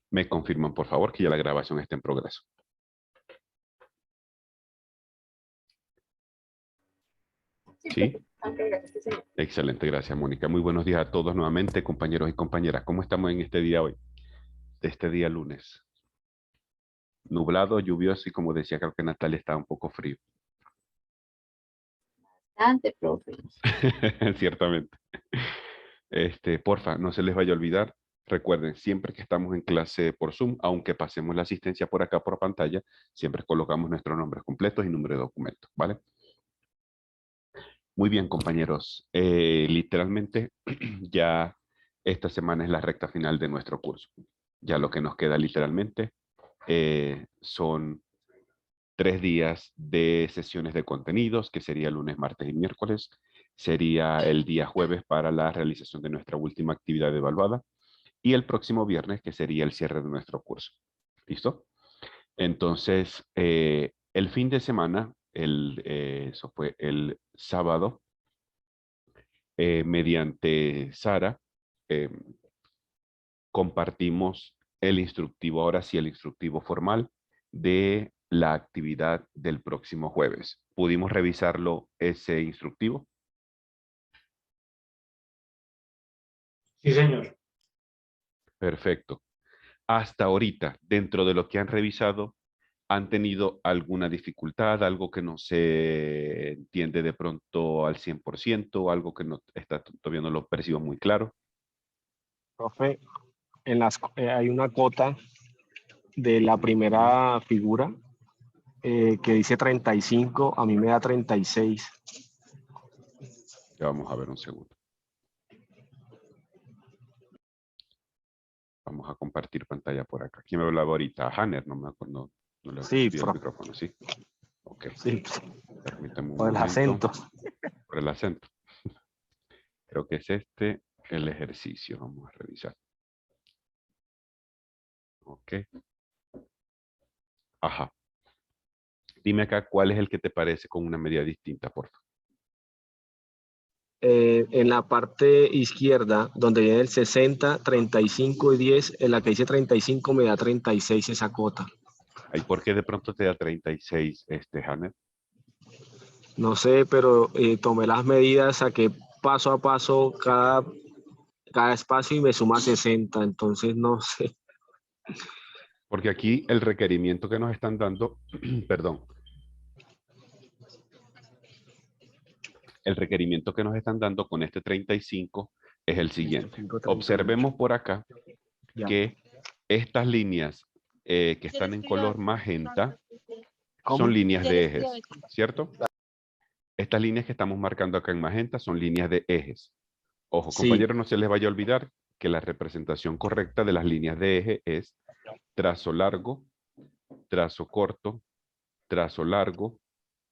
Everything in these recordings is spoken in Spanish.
Me confirman, por favor, que ya la grabación está en progreso. ¿Sí? Excelente, gracias, Mónica. Muy buenos días a todos nuevamente, compañeros y compañeras. ¿Cómo estamos en este día hoy? Este día lunes. Nublado, lluvioso y como decía, creo que Natalia está un poco frío. Bastante, profe. Ciertamente. Porfa, no se les vaya a olvidar. Recuerden, siempre que estamos en clase por Zoom, aunque pasemos la asistencia por acá por pantalla, siempre colocamos nuestros nombres completos y número de documento, ¿vale? Muy bien, compañeros. Literalmente, ya esta semana es la recta final de nuestro curso. Ya lo que nos queda literalmente son 3 días de sesiones de contenidos, que sería lunes, martes y miércoles. Sería el día jueves para la realización de nuestra última actividad evaluada. Y el próximo viernes, que sería el cierre de nuestro curso. ¿Listo? Entonces, el fin de semana, eso fue el sábado, mediante Sara, eh, compartimos el instructivo, ahora sí el instructivo formal de la actividad del próximo jueves. ¿Pudimos revisarlo ese instructivo? Sí, señor. Perfecto. Hasta ahorita, dentro de lo que han revisado, ¿han tenido alguna dificultad, algo que no se entiende de pronto al 100%, algo que no está, todavía no lo percibo muy claro? Profe, hay una cota de la primera figura que dice 35, a mí me da 36. Ya vamos a ver un segundo. Vamos a compartir pantalla por acá. ¿Quién me hablaba ahorita? Hanner, no me acuerdo. No le Sí, vi el micrófono, ¿sí? Ok. Sí, Permítame un por el momento. acento. Por el acento. Creo que es el ejercicio. Vamos a revisar. Ok. Ajá. Dime acá cuál es el que te parece con una medida distinta, por favor. En la parte izquierda, donde viene el 60, 35 y 10, en la que dice 35 me da 36 esa cota. ¿Y por qué de pronto te da 36, Hanner? No sé, pero tomé las medidas, saqué paso a paso cada espacio y me suma 60, entonces no sé. Porque aquí el requerimiento que nos están dando, perdón, el requerimiento que nos están dando con este 35 es el siguiente. 35, Observemos por acá ya. que estas líneas que están en color magenta ¿Cómo? son líneas de ejes, ¿cierto? Estas líneas que estamos marcando acá en magenta son líneas de ejes. Ojo, Sí, compañeros, no se les vaya a olvidar que la representación correcta de las líneas de eje es trazo largo, trazo corto, trazo largo,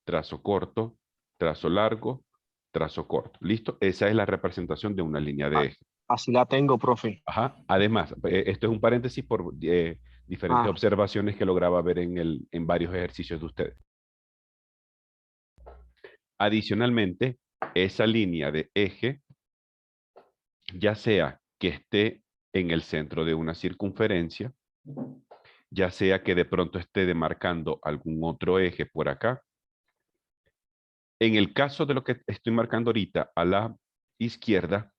trazo corto, trazo largo, trazo corto. ¿Listo? Esa es la representación de una línea de eje. así la tengo, profe. Ajá. Además, esto es un paréntesis por diferentes Ah, observaciones que lograba ver en varios ejercicios de ustedes. Adicionalmente, esa línea de eje, ya sea que esté en el centro de una circunferencia, ya sea que de pronto esté demarcando algún otro eje por acá. En el caso de lo que estoy marcando ahorita a la izquierda,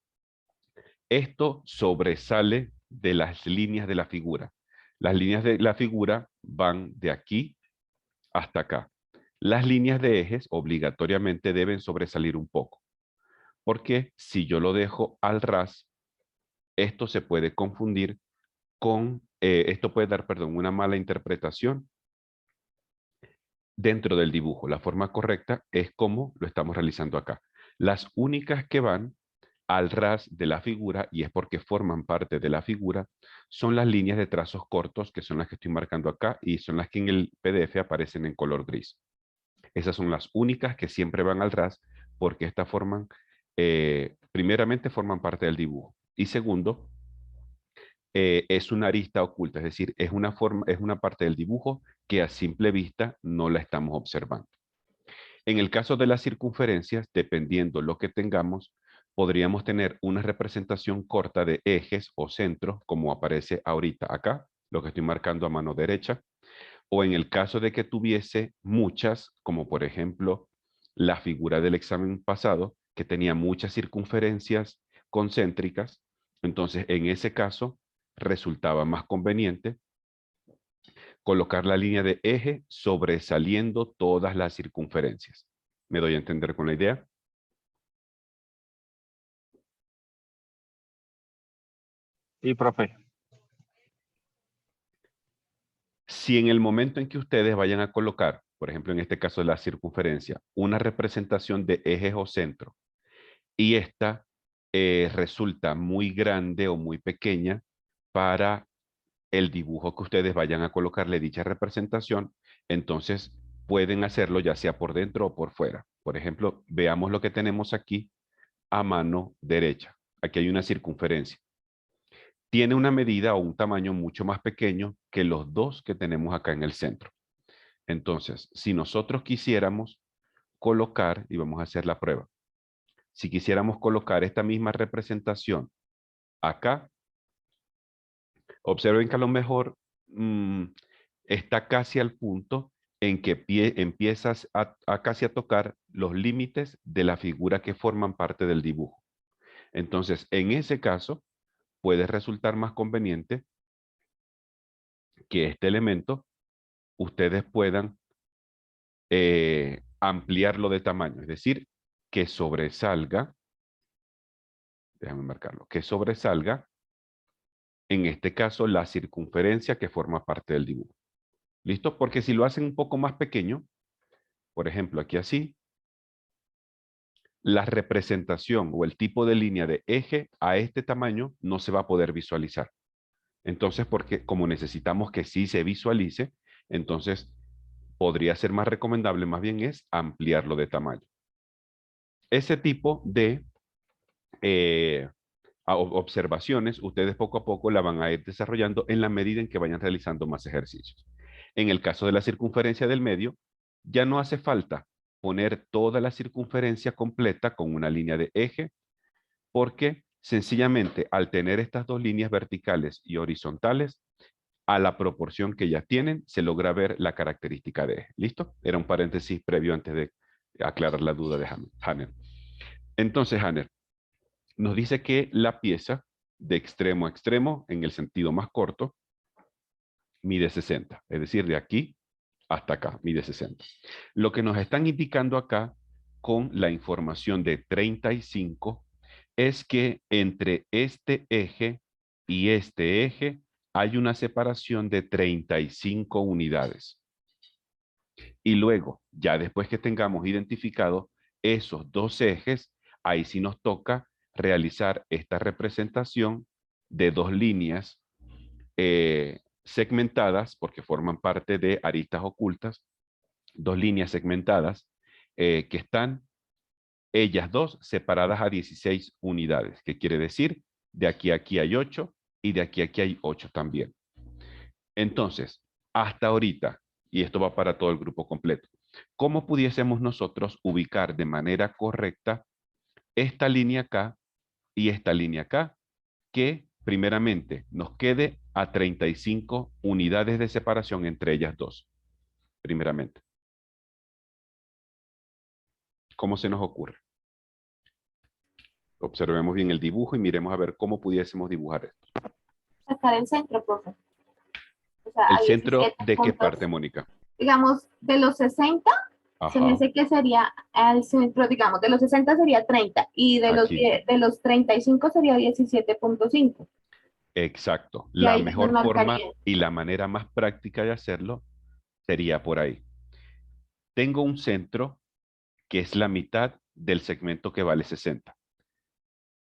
esto sobresale de las líneas de la figura. Las líneas de la figura van de aquí hasta acá. Las líneas de ejes obligatoriamente deben sobresalir un poco, porque si yo lo dejo al ras, esto se puede confundir con, esto puede dar, perdón, una mala interpretación dentro del dibujo. La forma correcta es como lo estamos realizando acá. Las únicas que van al ras de la figura, y es porque forman parte de la figura, son las líneas de trazos cortos, que son las que estoy marcando acá, y son las que en el PDF aparecen en color gris. Esas son las únicas que siempre van al ras, porque estas forman, primeramente forman parte del dibujo, y segundo, es una arista oculta, es decir, es una forma, es una parte del dibujo que a simple vista no la estamos observando. En el caso de las circunferencias, dependiendo lo que tengamos, podríamos tener una representación corta de ejes o centros, como aparece ahorita acá, lo que estoy marcando a mano derecha, o en el caso de que tuviese muchas, como por ejemplo la figura del examen pasado, que tenía muchas circunferencias concéntricas, entonces en ese caso resultaba más conveniente colocar la línea de eje sobresaliendo todas las circunferencias. ¿Me doy a entender con la idea? Sí, profe. Si en el momento en que ustedes vayan a colocar, por ejemplo, en este caso de la circunferencia, una representación de ejes o centro, y esta resulta muy grande o muy pequeña para el dibujo que ustedes vayan a colocarle dicha representación, entonces pueden hacerlo ya sea por dentro o por fuera. Por ejemplo, veamos lo que tenemos aquí a mano derecha. Aquí hay una circunferencia. Tiene una medida o un tamaño mucho más pequeño que los dos que tenemos acá en el centro. Entonces, si nosotros quisiéramos colocar, y vamos a hacer la prueba, si quisiéramos colocar esta misma representación acá, observen que a lo mejor está casi al punto en que empiezas a casi a tocar los límites de la figura que forman parte del dibujo. Entonces, en ese caso, puede resultar más conveniente que este elemento ustedes puedan ampliarlo de tamaño, es decir, que sobresalga, déjame marcarlo, que sobresalga, en este caso, la circunferencia que forma parte del dibujo. ¿Listo? Porque si lo hacen un poco más pequeño, por ejemplo, aquí así, la representación o el tipo de línea de eje a este tamaño no se va a poder visualizar. Entonces, porque como necesitamos que sí se visualice, entonces podría ser más recomendable, más bien es ampliarlo de tamaño. Ese tipo de observaciones, ustedes poco a poco la van a ir desarrollando en la medida en que vayan realizando más ejercicios. En el caso de la circunferencia del medio, ya no hace falta poner toda la circunferencia completa con una línea de eje, porque sencillamente al tener estas dos líneas verticales y horizontales, a la proporción que ya tienen, se logra ver la característica de eje. ¿Listo? Era un paréntesis previo antes de aclarar la duda de Hanner. Entonces, Hanner nos dice que la pieza de extremo a extremo, en el sentido más corto, mide 60. Es decir, de aquí hasta acá, mide 60. Lo que nos están indicando acá con la información de 35 es que entre este eje y este eje hay una separación de 35 unidades. Y luego, ya después que tengamos identificado esos dos ejes, ahí sí nos toca realizar esta representación de dos líneas segmentadas, porque forman parte de aristas ocultas, dos líneas segmentadas que están ellas dos separadas a 16 unidades, que quiere decir de aquí a aquí hay 8 y de aquí a aquí hay 8 también. Entonces, hasta ahorita, y esto va para todo el grupo completo, ¿cómo pudiésemos nosotros ubicar de manera correcta esta línea acá y esta línea acá, que primeramente nos quede a 35 unidades de separación entre ellas dos? Primeramente. ¿Cómo se nos ocurre? Observemos bien el dibujo y miremos a ver cómo pudiésemos dibujar esto. Sacar el centro, profe. O sea, ¿El a centro 17 de qué puntos. parte, Mónica? Digamos, de los 60, se me Ajá, hace que sería al centro, digamos, de los 60 sería 30 y aquí. de los 35 sería 17.5. Exacto. Y La ahí nos mejor forma marcaría. y la manera más práctica de hacerlo sería por ahí. Tengo un centro que es la mitad del segmento que vale 60.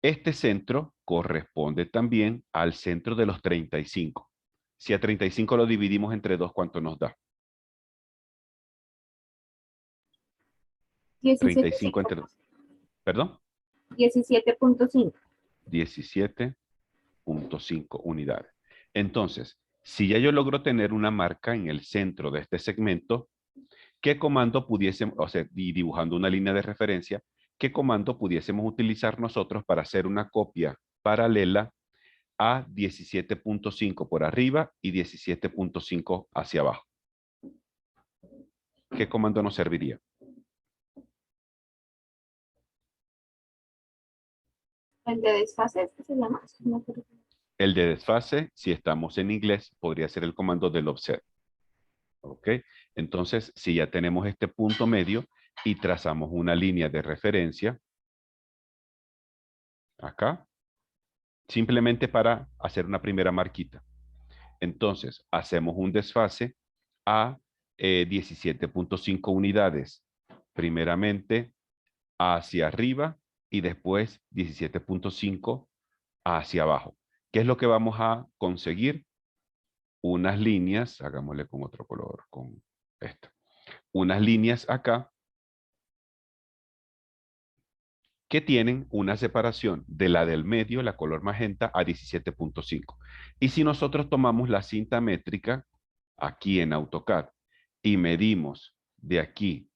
Este centro corresponde también al centro de los 35. Si a 35 lo dividimos entre 2, ¿cuánto nos da? 35 entre... ¿Perdón? 17.5. 17.5 unidades. Entonces, si ya yo logro tener una marca en el centro de este segmento, ¿qué comando pudiésemos, o sea, y dibujando una línea de referencia, qué comando pudiésemos utilizar nosotros para hacer una copia paralela a 17.5 por arriba y 17.5 hacia abajo. ¿Qué comando nos serviría? El de desfase, ¿es que se llama? No me acuerdo. El de desfase, si estamos en inglés, podría ser el comando del offset. ¿Ok? Entonces, si ya tenemos este punto medio y trazamos una línea de referencia, acá, simplemente para hacer una primera marquita. Entonces, hacemos un desfase a 17.5 unidades. Primeramente hacia arriba y después 17.5 hacia abajo. ¿Qué es lo que vamos a conseguir? Unas líneas, hagámosle con otro color, con esta. Unas líneas acá que tienen una separación de la del medio, la color magenta, a 17.5. Y si nosotros tomamos la cinta métrica aquí en AutoCAD y medimos de aquí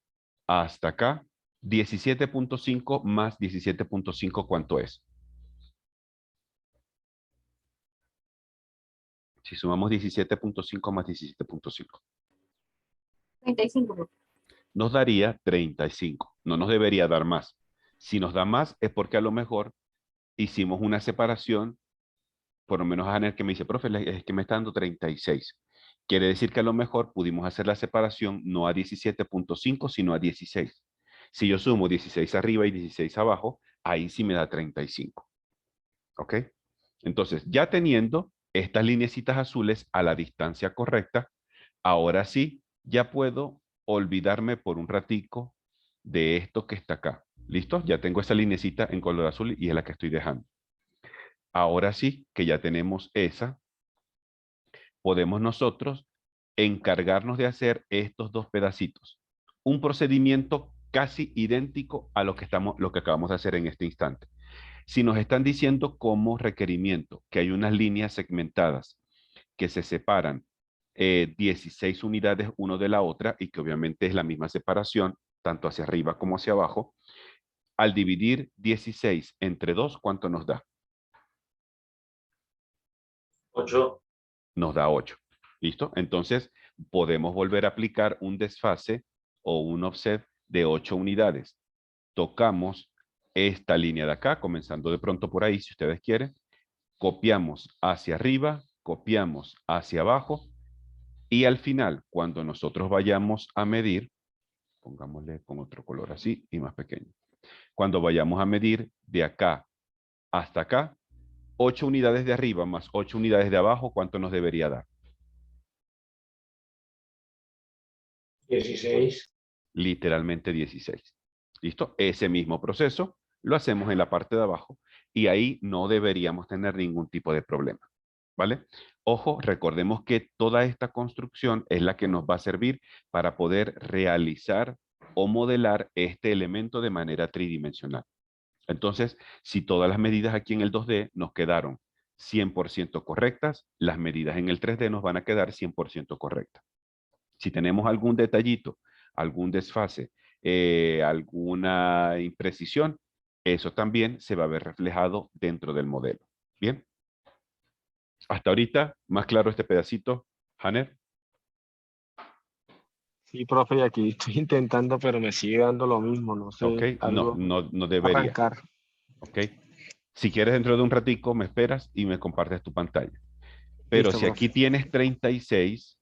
hasta acá, 17.5 más 17.5, ¿cuánto es? Si sumamos 17.5 más 17.5. 35. Nos daría 35. No nos debería dar más. Si nos da más es porque a lo mejor hicimos una separación, por lo menos Hanel que me dice, profe, es que me está dando 36. Quiere decir que a lo mejor pudimos hacer la separación no a 17.5, sino a 16. Si yo sumo 16 arriba y 16 abajo, ahí sí me da 35. ¿Ok? Entonces, ya teniendo estas lineecitas azules a la distancia correcta, ahora sí, ya puedo olvidarme por un ratico de esto que está acá. ¿Listo? Ya tengo esa linecita en color azul y es la que estoy dejando. Ahora sí, que ya tenemos esa, podemos nosotros encargarnos de hacer estos dos pedacitos. Un procedimiento casi idéntico a lo que acabamos de hacer en este instante. Si nos están diciendo como requerimiento que hay unas líneas segmentadas que se separan 16 unidades uno de la otra y que obviamente es la misma separación, tanto hacia arriba como hacia abajo, al dividir 16 entre 2, ¿cuánto nos da? 8. Nos da 8. ¿Listo? Entonces, podemos volver a aplicar un desfase o un offset de 8 unidades. Tocamos esta línea de acá, comenzando de pronto por ahí, si ustedes quieren. Copiamos hacia arriba, copiamos hacia abajo y al final, cuando nosotros vayamos a medir, pongámosle con otro color así y más pequeño. Cuando vayamos a medir de acá hasta acá, 8 unidades de arriba más 8 unidades de abajo, ¿cuánto nos debería dar? 16. Literalmente 16. ¿Listo? Ese mismo proceso lo hacemos en la parte de abajo y ahí no deberíamos tener ningún tipo de problema. ¿Vale? Ojo, recordemos que toda esta construcción es la que nos va a servir para poder realizar o modelar este elemento de manera tridimensional. Entonces, si todas las medidas aquí en el 2D nos quedaron 100% correctas, las medidas en el 3D nos van a quedar 100% correctas. Si tenemos algún detallito, algún desfase, alguna imprecisión, eso también se va a ver reflejado dentro del modelo. ¿Bien? Hasta ahorita, más claro este pedacito, Hanner. Sí, profe, y aquí estoy intentando, pero me sigue dando lo mismo, no Ok, sé, no, algo no debería. arrancar. Ok. Si quieres dentro de un ratico, me esperas y me compartes tu pantalla. Pero Listo, si aquí profe. tienes 36,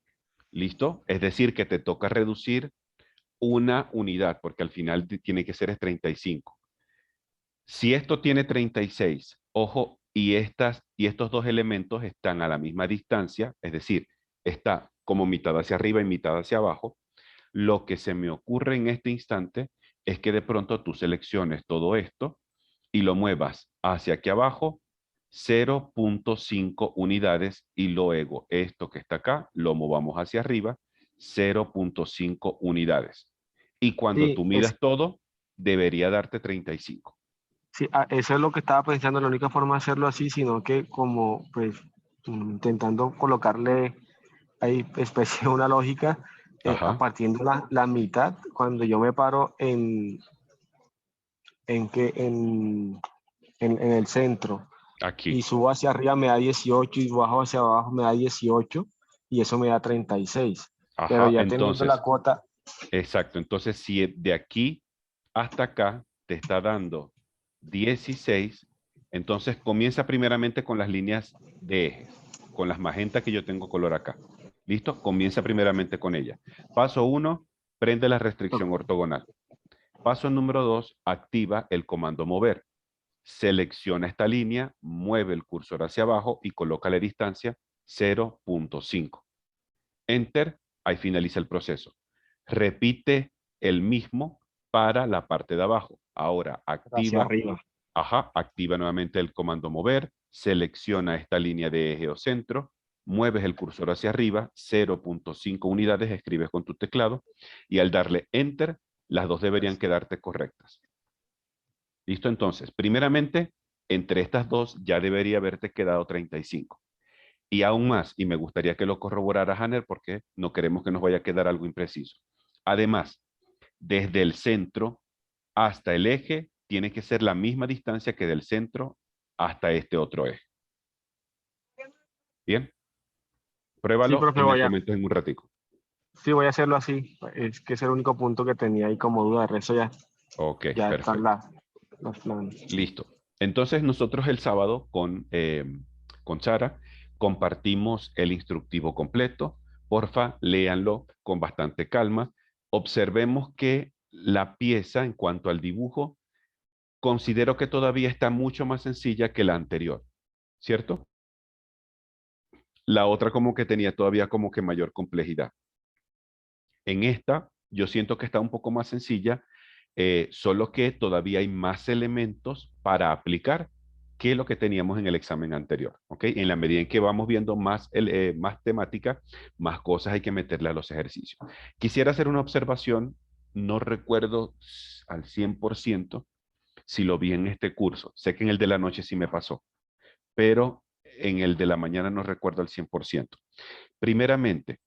¿listo? Es decir, que te toca reducir una unidad, porque al final tiene que ser 35. Si esto tiene 36, ojo, y estos dos elementos están a la misma distancia, es decir, está como mitad hacia arriba y mitad hacia abajo, lo que se me ocurre en este instante es que de pronto tú selecciones todo esto y lo muevas hacia aquí abajo 0.5 unidades y luego esto que está acá lo movamos hacia arriba 0.5 unidades. Y cuando tú Sí, midas todo, debería darte 35. sí, eso es lo que estaba pensando, la única forma de hacerlo así, sino que como, pues, intentando colocarle ahí especie de una lógica, a Ajá. partir de la mitad, cuando yo me paro en el centro Aquí. y subo hacia arriba me da 18 y bajo hacia abajo me da 18 y eso me da 36. Pero Ajá, ya teniendo entonces, la cota, exacto. Entonces, si de aquí hasta acá te está dando 16, entonces comienza primeramente con las líneas de ejes, con las magentas que yo tengo color acá. ¿Listo? Comienza primeramente con ellas. Paso 1, prende la restricción ortogonal. Paso número 2, activa el comando mover. Selecciona esta línea, mueve el cursor hacia abajo y coloca la distancia 0.5. Enter, ahí finaliza el proceso. Repite el mismo para la parte de abajo. Ahora hacia activa, arriba. activa nuevamente el comando mover, selecciona esta línea de eje o centro, mueves el cursor hacia arriba, 0.5 unidades, escribes con tu teclado y al darle enter, las dos deberían quedarte correctas. ¿Listo? Entonces, primeramente, entre estas dos ya debería haberte quedado 35. Y aún más, y me gustaría que lo corroborara Hanner porque no queremos que nos vaya a quedar algo impreciso. Además, desde el centro hasta el eje tiene que ser la misma distancia que del centro hasta este otro eje. ¿Bien? Sí, Pruébalo profe, y me comentas en un ratico. sí, voy a hacerlo así. Es que es el único punto que tenía ahí como duda. De resto Ok, ya están perfecto. los planes. Listo. Entonces nosotros el sábado con Sara compartimos el instructivo completo. Porfa, léanlo con bastante calma. Observemos que la pieza en cuanto al dibujo, considero que todavía está mucho más sencilla que la anterior, ¿cierto? La otra como que tenía todavía como que mayor complejidad. En esta, yo siento que está un poco más sencilla, solo que todavía hay más elementos para aplicar que lo que teníamos en el examen anterior, ¿ok? En la medida en que vamos viendo más temática, más cosas hay que meterle a los ejercicios. Quisiera hacer una observación, no recuerdo al 100% si lo vi en este curso. Sé que en el de la noche sí me pasó, pero en el de la mañana no recuerdo al 100%. Primeramente,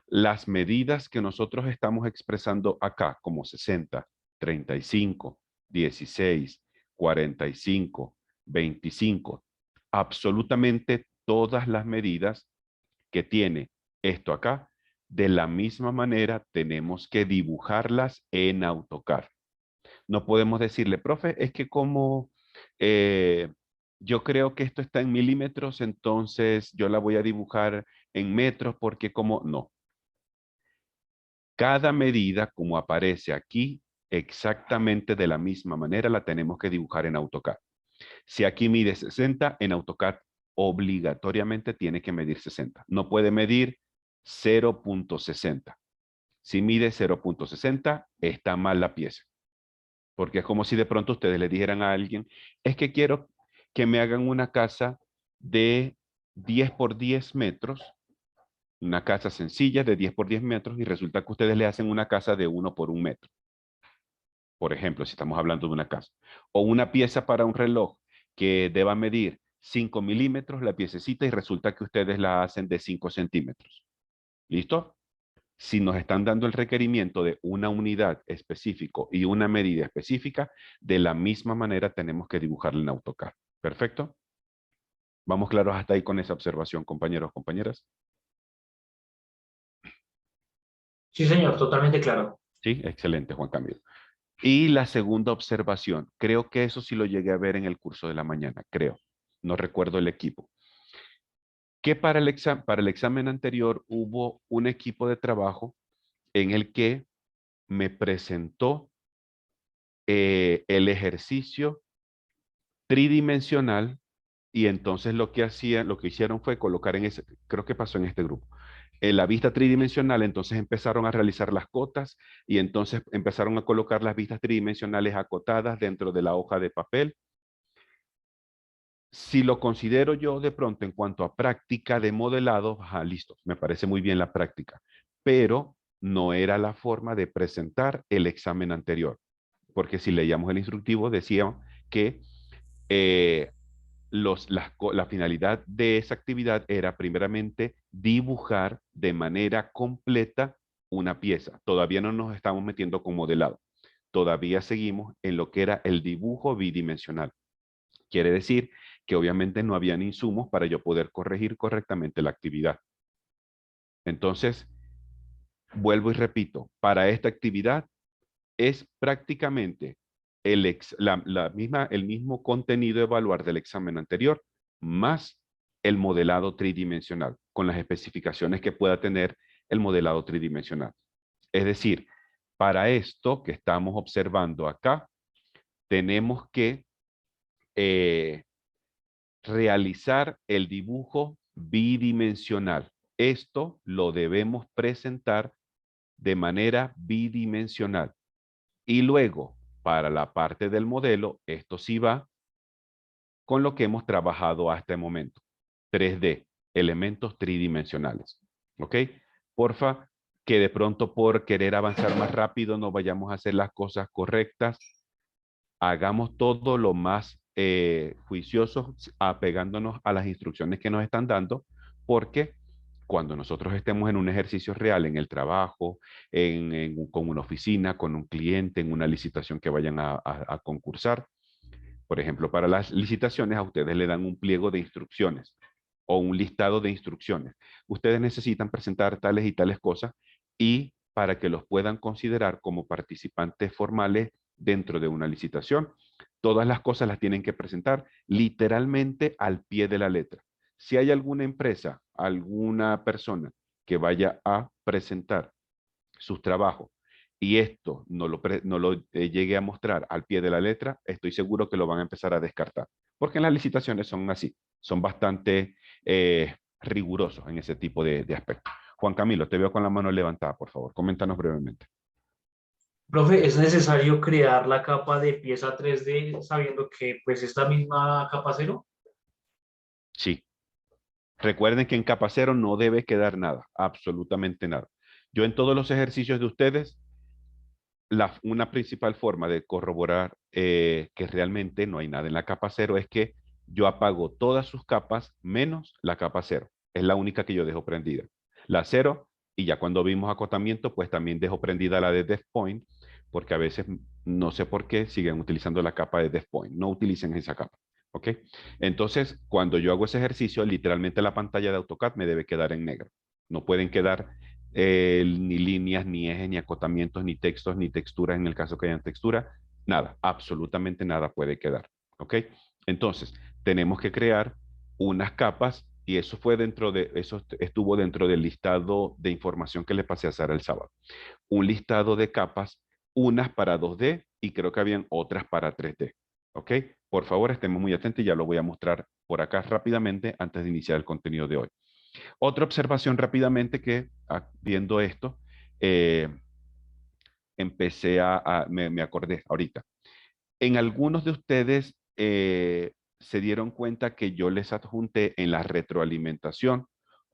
las medidas que nosotros estamos expresando acá como 60, 35, 16, 45, 25, absolutamente todas las medidas que tiene esto acá, de la misma manera tenemos que dibujarlas en AutoCAD. No podemos decirle, profe, es que como yo creo que esto está en milímetros, entonces yo la voy a dibujar en metros porque como no. Cada medida, como aparece aquí, exactamente de la misma manera la tenemos que dibujar en AutoCAD. Si aquí mide 60, en AutoCAD obligatoriamente tiene que medir 60. No puede medir 0.60. Si mide 0.60, está mal la pieza. Porque es como si de pronto ustedes le dijeran a alguien, es que quiero que me hagan una casa de 10 por 10 metros, una casa sencilla de 10 por 10 metros y resulta que ustedes le hacen una casa de 1 por 1 metro. Por ejemplo, si estamos hablando de una casa. O una pieza para un reloj que deba medir 5 milímetros la piececita y resulta que ustedes la hacen de 5 centímetros. ¿Listo? Si nos están dando el requerimiento de una unidad específico y una medida específica, de la misma manera tenemos que dibujarla en AutoCAD. ¿Perfecto? ¿Vamos claros hasta ahí con esa observación, compañeros, compañeras? Sí, señor, totalmente claro. Sí, excelente, Juan Camilo. Y la segunda observación, creo que eso sí lo llegué a ver en el curso de la mañana, creo. No recuerdo el equipo. Que para el examen anterior hubo un equipo de trabajo en el que me presentó el ejercicio tridimensional y entonces lo que hicieron fue colocar en ese, creo que pasó en este grupo, en la vista tridimensional, entonces empezaron a realizar las cotas y entonces empezaron a colocar las vistas tridimensionales acotadas dentro de la hoja de papel. Si lo considero yo de pronto en cuanto a práctica de modelado, listo, me parece muy bien la práctica, pero no era la forma de presentar el examen anterior, porque si leíamos el instructivo decía que eh, la finalidad de esa actividad era primeramente dibujar de manera completa una pieza. Todavía no nos estamos metiendo con modelado. Todavía seguimos en lo que era el dibujo bidimensional. Quiere decir que obviamente no habían insumos para yo poder corregir correctamente la actividad. Entonces, vuelvo y repito, para esta actividad es prácticamente el mismo contenido a evaluar del examen anterior, más el modelado tridimensional, con las especificaciones que pueda tener el modelado tridimensional. Es decir, para esto que estamos observando acá, tenemos que realizar el dibujo bidimensional. Esto lo debemos presentar de manera bidimensional. Y luego, para la parte del modelo, esto sí va con lo que hemos trabajado hasta el momento. 3D, elementos tridimensionales. ¿Ok? Porfa, que de pronto por querer avanzar más rápido no vayamos a hacer las cosas correctas. Hagamos todo lo más juiciosos, apegándonos a las instrucciones que nos están dando, porque cuando nosotros estemos en un ejercicio real, en el trabajo, con una oficina, con un cliente, en una licitación que vayan a concursar, por ejemplo, para las licitaciones a ustedes le dan un pliego de instrucciones o un listado de instrucciones. Ustedes necesitan presentar tales y tales cosas y para que los puedan considerar como participantes formales dentro de una licitación, todas las cosas las tienen que presentar literalmente al pie de la letra. Si hay alguna empresa, alguna persona que vaya a presentar sus trabajos y esto no lo llegue a mostrar al pie de la letra, estoy seguro que lo van a empezar a descartar. Porque en las licitaciones son así, son bastante rigurosos en ese tipo de aspectos. Juan Camilo, te veo con la mano levantada, por favor. Coméntanos brevemente. Profe, ¿es necesario crear la capa de pieza 3D sabiendo que pues es la misma capa cero? Sí. Recuerden que en capa cero no debe quedar nada, absolutamente nada. Yo en todos los ejercicios de ustedes, una principal forma de corroborar que realmente no hay nada en la capa cero es que yo apago todas sus capas menos la capa cero. Es la única que yo dejo prendida. La cero, y ya cuando vimos acotamiento, pues también dejo prendida la de Depth Point, porque a veces no sé por qué siguen utilizando la capa de Depth Point. No utilicen esa capa. ¿Ok? Entonces, cuando yo hago ese ejercicio, literalmente la pantalla de AutoCAD me debe quedar en negro. No pueden quedar ni líneas, ni ejes, ni acotamientos, ni textos, ni texturas en el caso que hayan textura. Nada, absolutamente nada puede quedar. ¿Ok? Entonces, tenemos que crear unas capas y eso estuvo dentro del listado de información que le pasé a Sara el sábado. Un listado de capas, unas para 2D y creo que habían otras para 3D. ¿Ok? Por favor, estemos muy atentos y ya lo voy a mostrar por acá rápidamente antes de iniciar el contenido de hoy. Otra observación rápidamente que viendo esto, me acordé ahorita. En algunos de ustedes se dieron cuenta que yo les adjunté en la retroalimentación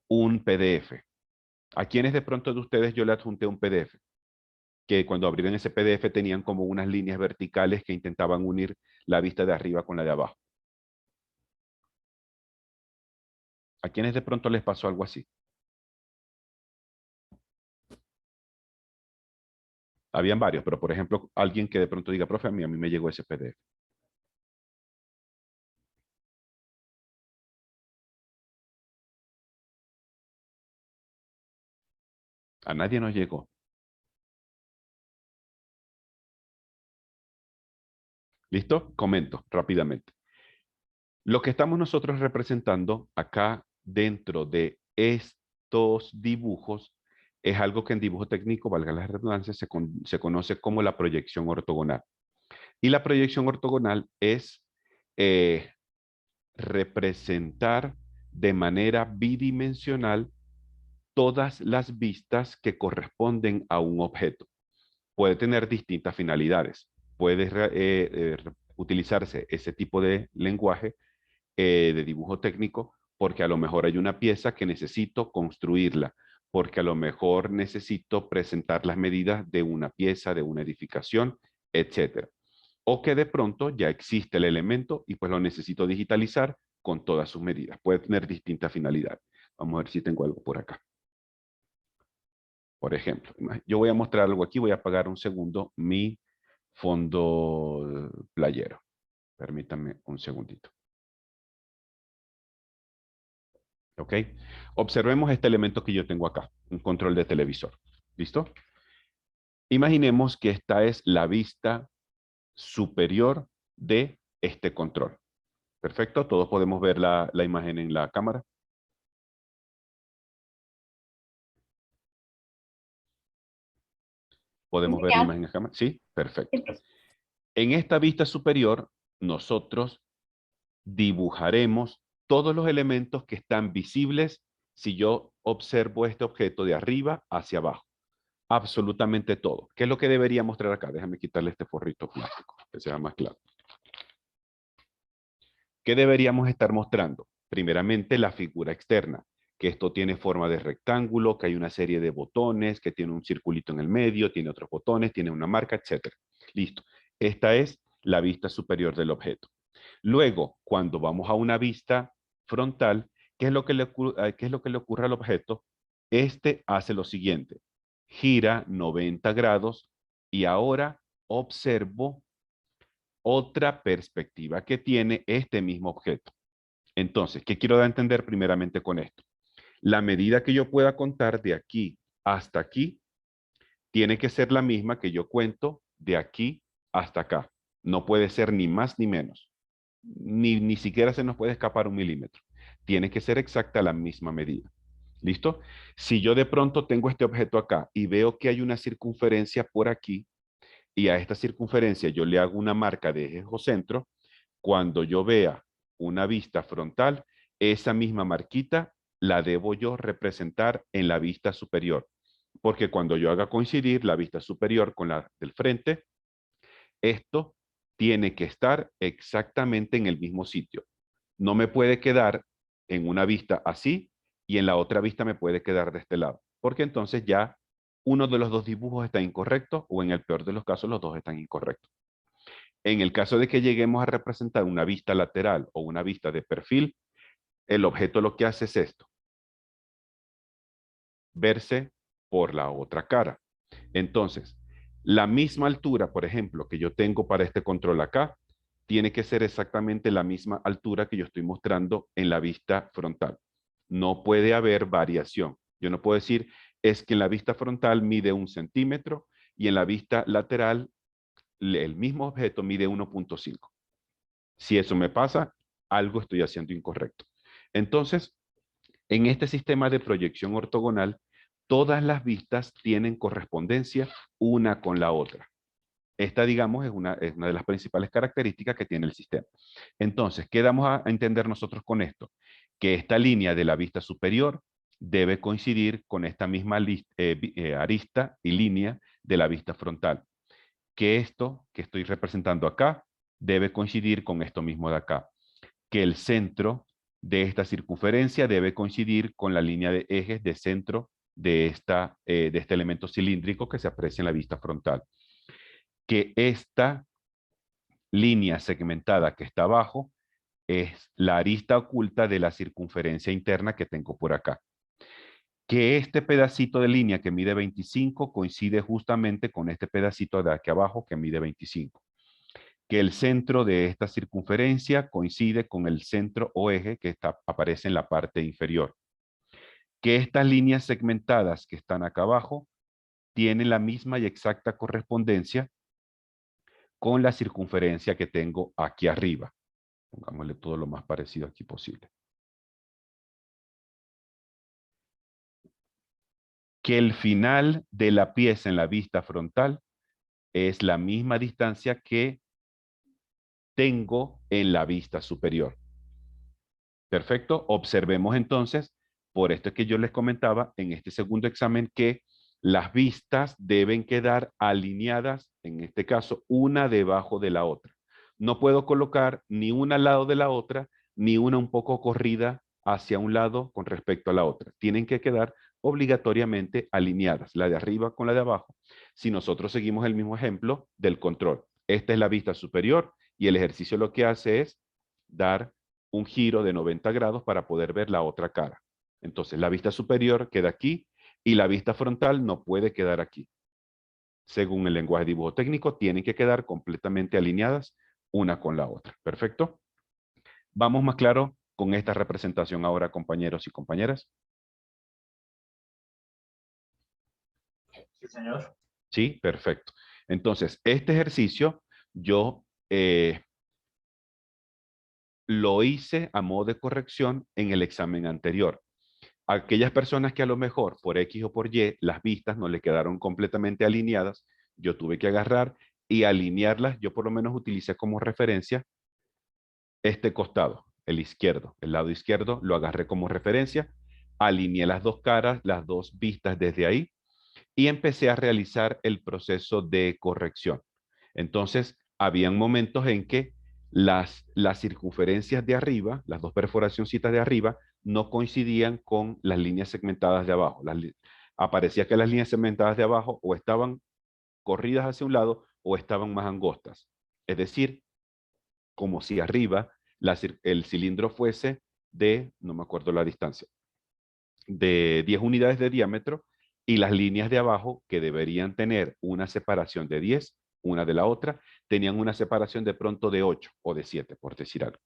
un PDF. ¿A quiénes de pronto de ustedes yo le adjunté un PDF? Que cuando abrieron ese PDF tenían como unas líneas verticales que intentaban unir la vista de arriba con la de abajo. ¿A quiénes de pronto les pasó algo así? Habían varios, pero por ejemplo, alguien que de pronto diga, profe, a mí me llegó ese PDF. A nadie nos llegó. ¿Listo? Comento rápidamente. Lo que estamos nosotros representando acá dentro de estos dibujos es algo que en dibujo técnico, valga la redundancia, se conoce como la proyección ortogonal. Y la proyección ortogonal es representar de manera bidimensional todas las vistas que corresponden a un objeto. Puede tener distintas finalidades. Puede utilizarse ese tipo de lenguaje de dibujo técnico porque a lo mejor hay una pieza que necesito construirla, porque a lo mejor necesito presentar las medidas de una pieza, de una edificación, etcétera. O que de pronto ya existe el elemento y pues lo necesito digitalizar con todas sus medidas. Puede tener distintas finalidades. Vamos a ver si tengo algo por acá. Por ejemplo, yo voy a mostrar algo aquí, voy a apagar un segundo mi fondo playero. Permítanme un segundito. ¿Ok? Observemos este elemento que yo tengo acá, un control de televisor. ¿Listo? Imaginemos que esta es la vista superior de este control. Perfecto, todos podemos ver la imagen en la cámara. ¿Podemos ver la imagen en la cámara? Sí, perfecto. En esta vista superior, nosotros dibujaremos todos los elementos que están visibles si yo observo este objeto de arriba hacia abajo. Absolutamente todo. ¿Qué es lo que debería mostrar acá? Déjame quitarle este forrito plástico, que sea más claro. ¿Qué deberíamos estar mostrando? Primeramente, la figura externa, que esto tiene forma de rectángulo, que hay una serie de botones, que tiene un circulito en el medio, tiene otros botones, tiene una marca, etc. Listo. Esta es la vista superior del objeto. Luego, cuando vamos a una vista frontal, ¿qué es lo que le ocurre al objeto? Este hace lo siguiente. Gira 90 grados y ahora observo otra perspectiva que tiene este mismo objeto. Entonces, ¿qué quiero dar a entender primeramente con esto? La medida que yo pueda contar de aquí hasta aquí tiene que ser la misma que yo cuento de aquí hasta acá. No puede ser ni más ni menos. Ni siquiera se nos puede escapar 1 milímetro. Tiene que ser exacta la misma medida. ¿Listo? Si yo de pronto tengo este objeto acá y veo que hay una circunferencia por aquí, y a esta circunferencia yo le hago una marca de eje o centro, cuando yo vea una vista frontal, esa misma marquita la debo yo representar en la vista superior. Porque cuando yo haga coincidir la vista superior con la del frente, esto tiene que estar exactamente en el mismo sitio. No me puede quedar en una vista así y en la otra vista me puede quedar de este lado. Porque entonces ya uno de los dos dibujos está incorrecto o en el peor de los casos los dos están incorrectos. En el caso de que lleguemos a representar una vista lateral o una vista de perfil, el objeto lo que hace es esto. Verse por la otra cara. Entonces, la misma altura, por ejemplo, que yo tengo para este control acá, tiene que ser exactamente la misma altura que yo estoy mostrando en la vista frontal. No puede haber variación. Yo no puedo decir, es que en la vista frontal mide 1 centímetro y en la vista lateral el mismo objeto mide 1.5. Si eso me pasa, algo estoy haciendo incorrecto. Entonces, en este sistema de proyección ortogonal, todas las vistas tienen correspondencia una con la otra. Esta, digamos, es una de las principales características que tiene el sistema. Entonces, ¿qué damos a entender nosotros con esto? Que esta línea de la vista superior debe coincidir con esta misma arista y línea de la vista frontal. Que esto que estoy representando acá debe coincidir con esto mismo de acá. Que el centro de esta circunferencia debe coincidir con la línea de ejes de centro de este elemento cilíndrico que se aprecia en la vista frontal. Que esta línea segmentada que está abajo es la arista oculta de la circunferencia interna que tengo por acá. Que este pedacito de línea que mide 25 coincide justamente con este pedacito de aquí abajo que mide 25. Que el centro de esta circunferencia coincide con el centro o eje que aparece en la parte inferior. Que estas líneas segmentadas que están acá abajo tienen la misma y exacta correspondencia con la circunferencia que tengo aquí arriba. Pongámosle todo lo más parecido aquí posible. Que el final de la pieza en la vista frontal es la misma distancia que tengo en la vista superior. Perfecto. Observemos entonces, por esto que yo les comentaba en este segundo examen, que las vistas deben quedar alineadas, en este caso, una debajo de la otra. No puedo colocar ni una al lado de la otra, ni una un poco corrida hacia un lado con respecto a la otra. Tienen que quedar obligatoriamente alineadas, la de arriba con la de abajo. Si nosotros seguimos el mismo ejemplo del control. Esta es la vista superior y el ejercicio lo que hace es dar un giro de 90 grados para poder ver la otra cara. Entonces, la vista superior queda aquí y la vista frontal no puede quedar aquí. Según el lenguaje de dibujo técnico, tienen que quedar completamente alineadas una con la otra. ¿Perfecto? Vamos más claro con esta representación ahora, compañeros y compañeras? Sí, señor. Sí, perfecto. Entonces, este ejercicio yo lo hice a modo de corrección en el examen anterior. Aquellas personas que a lo mejor por X o por Y las vistas no le quedaron completamente alineadas, yo tuve que agarrar y alinearlas. Yo por lo menos utilicé como referencia este costado, el izquierdo. El lado izquierdo lo agarré como referencia, alineé las dos caras, las dos vistas desde ahí y empecé a realizar el proceso de corrección. Entonces, habían momentos en que las circunferencias de arriba, las dos perforacioncitas de arriba, no coincidían con las líneas segmentadas de abajo. Aparecía que las líneas segmentadas de abajo o estaban corridas hacia un lado o estaban más angostas. Es decir, como si arriba el cilindro fuese de, no me acuerdo la distancia, de 10 unidades de diámetro y las líneas de abajo, que deberían tener una separación de 10, una de la otra, tenían una separación de pronto de 8 o de 7, por decir algo.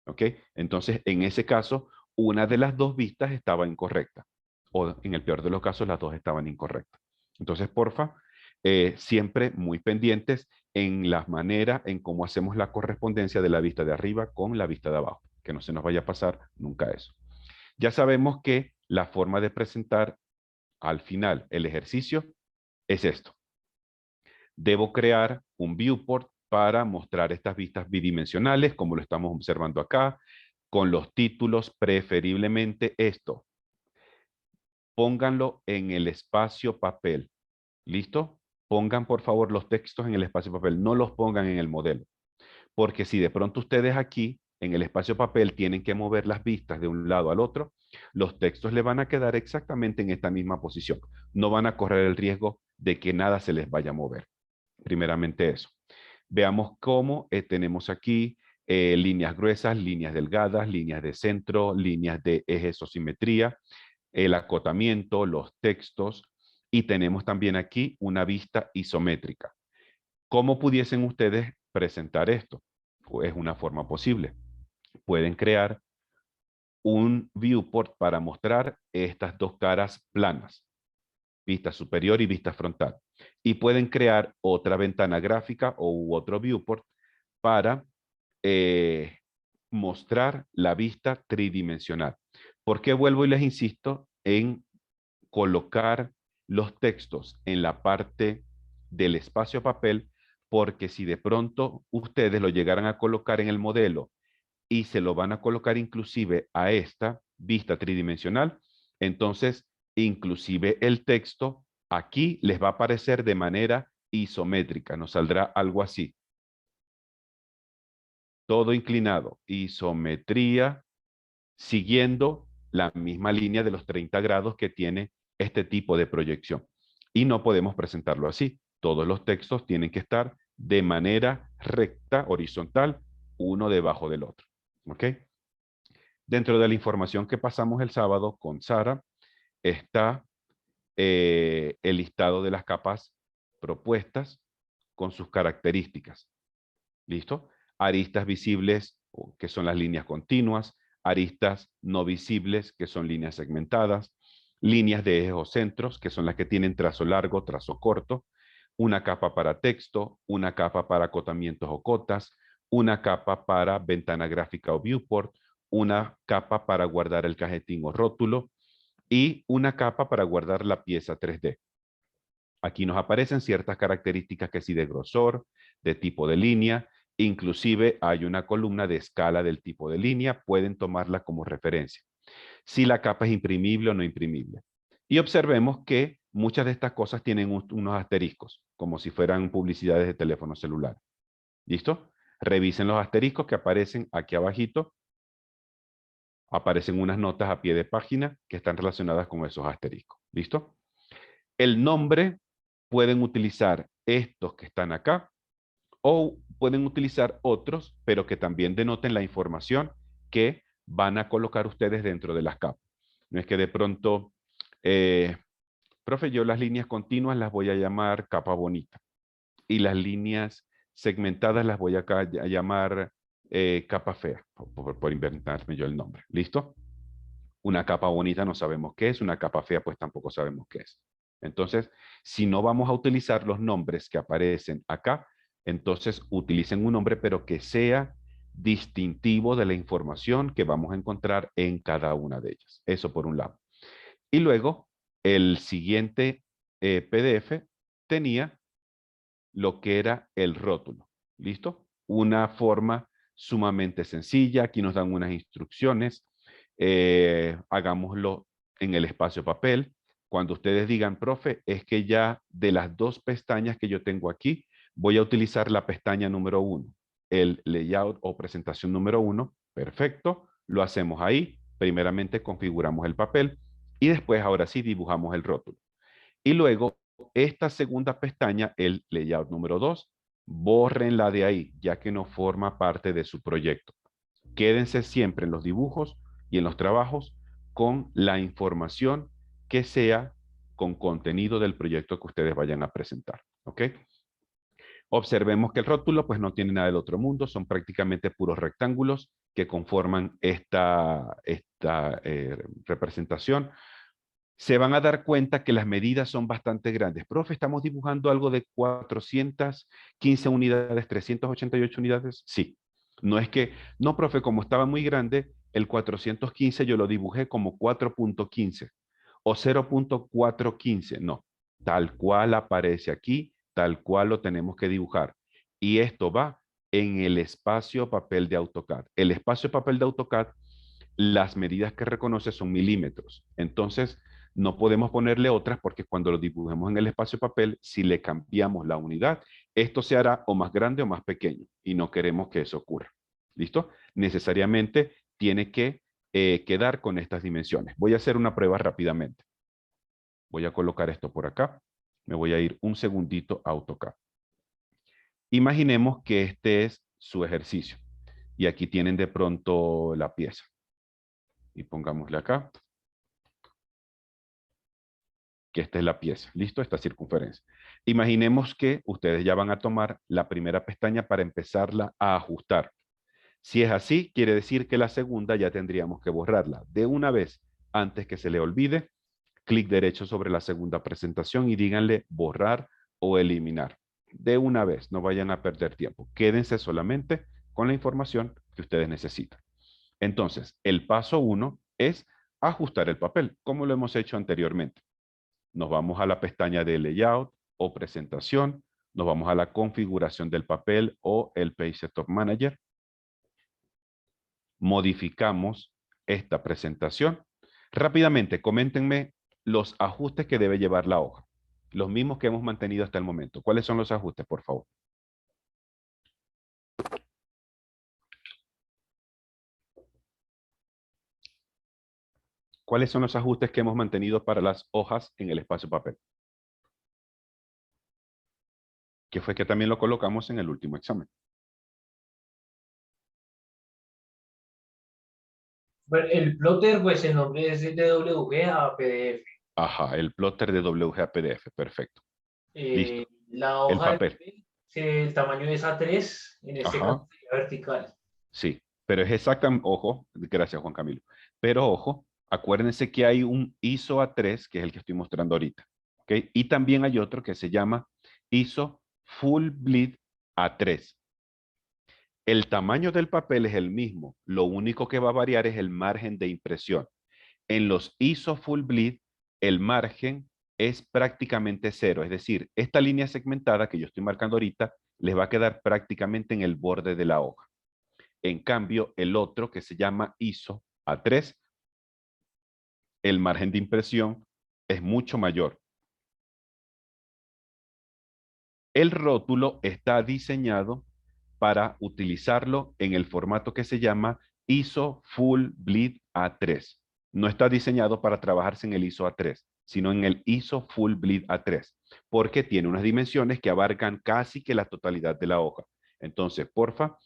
¿Ok? Entonces, en ese caso, una de las dos vistas estaba incorrecta. O en el peor de los casos, las dos estaban incorrectas. Entonces, porfa, siempre muy pendientes en la manera en cómo hacemos la correspondencia de la vista de arriba con la vista de abajo. Que no se nos vaya a pasar nunca eso. Ya sabemos que la forma de presentar al final el ejercicio es esto. Debo crear un viewport para mostrar estas vistas bidimensionales, como lo estamos observando acá, con los títulos, preferiblemente esto. Pónganlo en el espacio papel. ¿Listo? Pongan, por favor, los textos en el espacio papel. No los pongan en el modelo. Porque si de pronto ustedes aquí, en el espacio papel, tienen que mover las vistas de un lado al otro, los textos le van a quedar exactamente en esta misma posición. No van a correr el riesgo de que nada se les vaya a mover. Primeramente eso. Veamos cómo tenemos aquí líneas gruesas, líneas delgadas, líneas de centro, líneas de ejes o simetría, el acotamiento, los textos, y tenemos también aquí una vista isométrica. ¿Cómo pudiesen ustedes presentar esto? Pues una forma posible. Pueden crear un viewport para mostrar estas dos caras planas, vista superior y vista frontal. Y pueden crear otra ventana gráfica o otro viewport para mostrar la vista tridimensional. ¿Por qué vuelvo y les insisto en colocar los textos en la parte del espacio papel? Porque si de pronto ustedes lo llegaran a colocar en el modelo y se lo van a colocar inclusive a esta vista tridimensional, entonces inclusive el texto aquí les va a aparecer de manera isométrica, nos saldrá algo así. Todo inclinado, isometría, siguiendo la misma línea de los 30 grados que tiene este tipo de proyección. Y no podemos presentarlo así. Todos los textos tienen que estar de manera recta, horizontal, uno debajo del otro. ¿Ok? Dentro de la información que pasamos el sábado con Sara, está el listado de las capas propuestas con sus características. ¿Listo? Aristas visibles, que son las líneas continuas, aristas no visibles, que son líneas segmentadas, líneas de ejes o centros, que son las que tienen trazo largo, trazo corto, una capa para texto, una capa para acotamientos o cotas, una capa para ventana gráfica o viewport, una capa para guardar el cajetín o rótulo y una capa para guardar la pieza 3D. Aquí nos aparecen ciertas características que sí de grosor, de tipo de línea, inclusive hay una columna de escala del tipo de línea, pueden tomarla como referencia. Si la capa es imprimible o no imprimible. Y observemos que muchas de estas cosas tienen unos asteriscos, como si fueran publicidades de teléfono celular. ¿Listo? Revisen los asteriscos que aparecen aquí abajito. Aparecen unas notas a pie de página que están relacionadas con esos asteriscos. ¿Listo? El nombre pueden utilizar estos que están acá o pueden utilizar otros, pero que también denoten la información que van a colocar ustedes dentro de las capas. No es que de pronto, profe, yo las líneas continuas las voy a llamar capa bonita y las líneas segmentadas las voy a llamar capa fea, por inventarme yo el nombre. ¿Listo? Una capa bonita no sabemos qué es, una capa fea pues tampoco sabemos qué es. Entonces, si no vamos a utilizar los nombres que aparecen acá, entonces utilicen un nombre pero que sea distintivo de la información que vamos a encontrar en cada una de ellas. Eso por un lado. Y luego, el siguiente PDF tenía lo que era el rótulo. ¿Listo? Una forma sumamente sencilla. Aquí nos dan unas instrucciones. Hagámoslo en el espacio papel. Cuando ustedes digan, profe, es que ya de las dos pestañas que yo tengo aquí, voy a utilizar la pestaña número 1, el layout o presentación número 1. Perfecto. Lo hacemos ahí. Primeramente configuramos el papel y después ahora sí dibujamos el rótulo. Y luego esta segunda pestaña, el layout número 2, bórrenla de ahí, ya que no forma parte de su proyecto. Quédense siempre en los dibujos y en los trabajos con la información que sea con contenido del proyecto que ustedes vayan a presentar. ¿Ok? Observemos que el rótulo pues no tiene nada del otro mundo, son prácticamente puros rectángulos que conforman esta representación. Se van a dar cuenta que las medidas son bastante grandes. Profe, ¿estamos dibujando algo de 415 unidades, 388 unidades? Sí. No es que, no, profe, como estaba muy grande, el 415 yo lo dibujé como 4.15 o 0.415. No, tal cual aparece aquí, tal cual lo tenemos que dibujar. Y esto va en el espacio papel de AutoCAD. El espacio papel de AutoCAD, las medidas que reconoce son milímetros. Entonces, no podemos ponerle otras porque cuando lo dibujemos en el espacio papel, si le cambiamos la unidad, esto se hará o más grande o más pequeño y no queremos que eso ocurra. ¿Listo? Necesariamente tiene que quedar con estas dimensiones. Voy a hacer una prueba rápidamente. Voy a colocar esto por acá. Me voy a ir un segundito a AutoCAD. Imaginemos que este es su ejercicio y aquí tienen de pronto la pieza. Y pongámosle acá. Que esta es la pieza. ¿Listo? Esta circunferencia. Imaginemos que ustedes ya van a tomar la primera pestaña para empezarla a ajustar. Si es así, quiere decir que la segunda ya tendríamos que borrarla. De una vez, antes que se le olvide, clic derecho sobre la segunda presentación y díganle borrar o eliminar. De una vez, no vayan a perder tiempo. Quédense solamente con la información que ustedes necesitan. Entonces, el paso 1 es ajustar el papel, como lo hemos hecho anteriormente. Nos vamos a la pestaña de Layout o Presentación. Nos vamos a la configuración del papel o el Page Setup Manager. Modificamos esta presentación. Rápidamente, coméntenme los ajustes que debe llevar la hoja. Los mismos que hemos mantenido hasta el momento. ¿Cuáles son los ajustes, por favor? ¿Cuáles son los ajustes que hemos mantenido para las hojas en el espacio papel? Que fue que también lo colocamos en el último examen. Bueno, el plotter, pues el nombre es de DWG a PDF. Ajá, el plotter de WG a PDF, perfecto. Listo. La El hoja de papel. papel, el tamaño es A3, en este Ajá. caso sería vertical. Sí, pero es exactamente, ojo, gracias Juan Camilo, pero ojo, acuérdense que hay un ISO A3, que es el que estoy mostrando ahorita, ¿ok? Y también hay otro que se llama ISO Full Bleed A3. El tamaño del papel es el mismo, lo único que va a variar es el margen de impresión. En los ISO Full Bleed, el margen es prácticamente cero, es decir, esta línea segmentada que yo estoy marcando ahorita les va a quedar prácticamente en el borde de la hoja. En cambio, el otro que se llama ISO A3, el margen de impresión es mucho mayor. El rótulo está diseñado para utilizarlo en el formato que se llama ISO Full Bleed A3. No está diseñado para trabajarse en el ISO A3, sino en el ISO Full Bleed A3, porque tiene unas dimensiones que abarcan casi que la totalidad de la hoja. Entonces, porfa,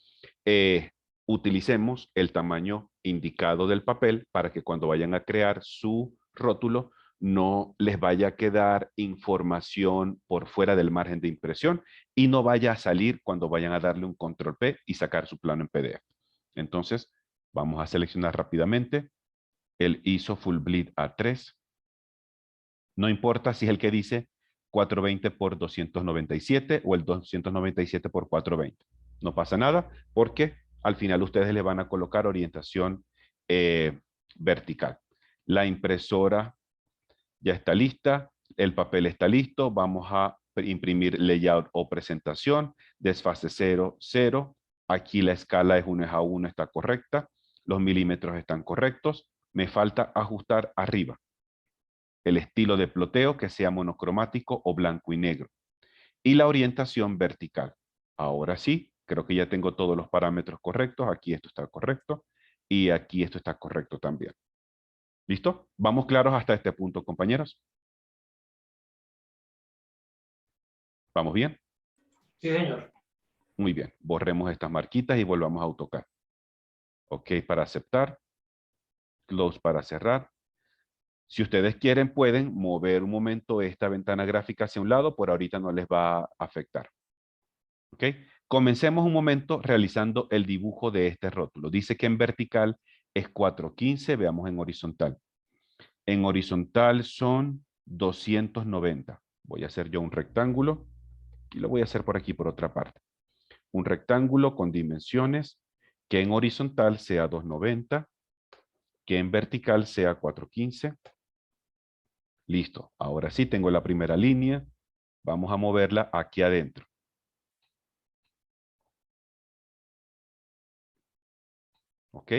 utilicemos el tamaño indicado del papel para que cuando vayan a crear su rótulo no les vaya a quedar información por fuera del margen de impresión y no vaya a salir cuando vayan a darle un control P y sacar su plano en PDF. Entonces, vamos a seleccionar rápidamente el ISO Full Bleed A3. No importa si es el que dice 420 por 297 o el 297 por 420. No pasa nada porque al final ustedes le van a colocar orientación vertical. La impresora ya está lista, el papel está listo, vamos a imprimir layout o presentación, desfase 0, 0. Aquí la escala es 1:1, está correcta, los milímetros están correctos, me falta ajustar arriba el estilo de ploteo que sea monocromático o blanco y negro y la orientación vertical. Ahora sí, creo que ya tengo todos los parámetros correctos, aquí esto está correcto y aquí esto está correcto también. ¿Listo? ¿Vamos claros hasta este punto, compañeros? ¿Vamos bien? Sí, señor. Muy bien. Borremos estas marquitas y volvamos a AutoCAD. Ok, para aceptar. Close para cerrar. Si ustedes quieren, pueden mover un momento esta ventana gráfica hacia un lado, por ahorita no les va a afectar. Ok. Comencemos un momento realizando el dibujo de este rótulo. Dice que en vertical es 415, veamos en horizontal. En horizontal son 290. Voy a hacer yo un rectángulo y lo voy a hacer por aquí por otra parte. Un rectángulo con dimensiones que en horizontal sea 290, que en vertical sea 415. Listo. Ahora sí tengo la primera línea. Vamos a moverla aquí adentro. ¿Ok?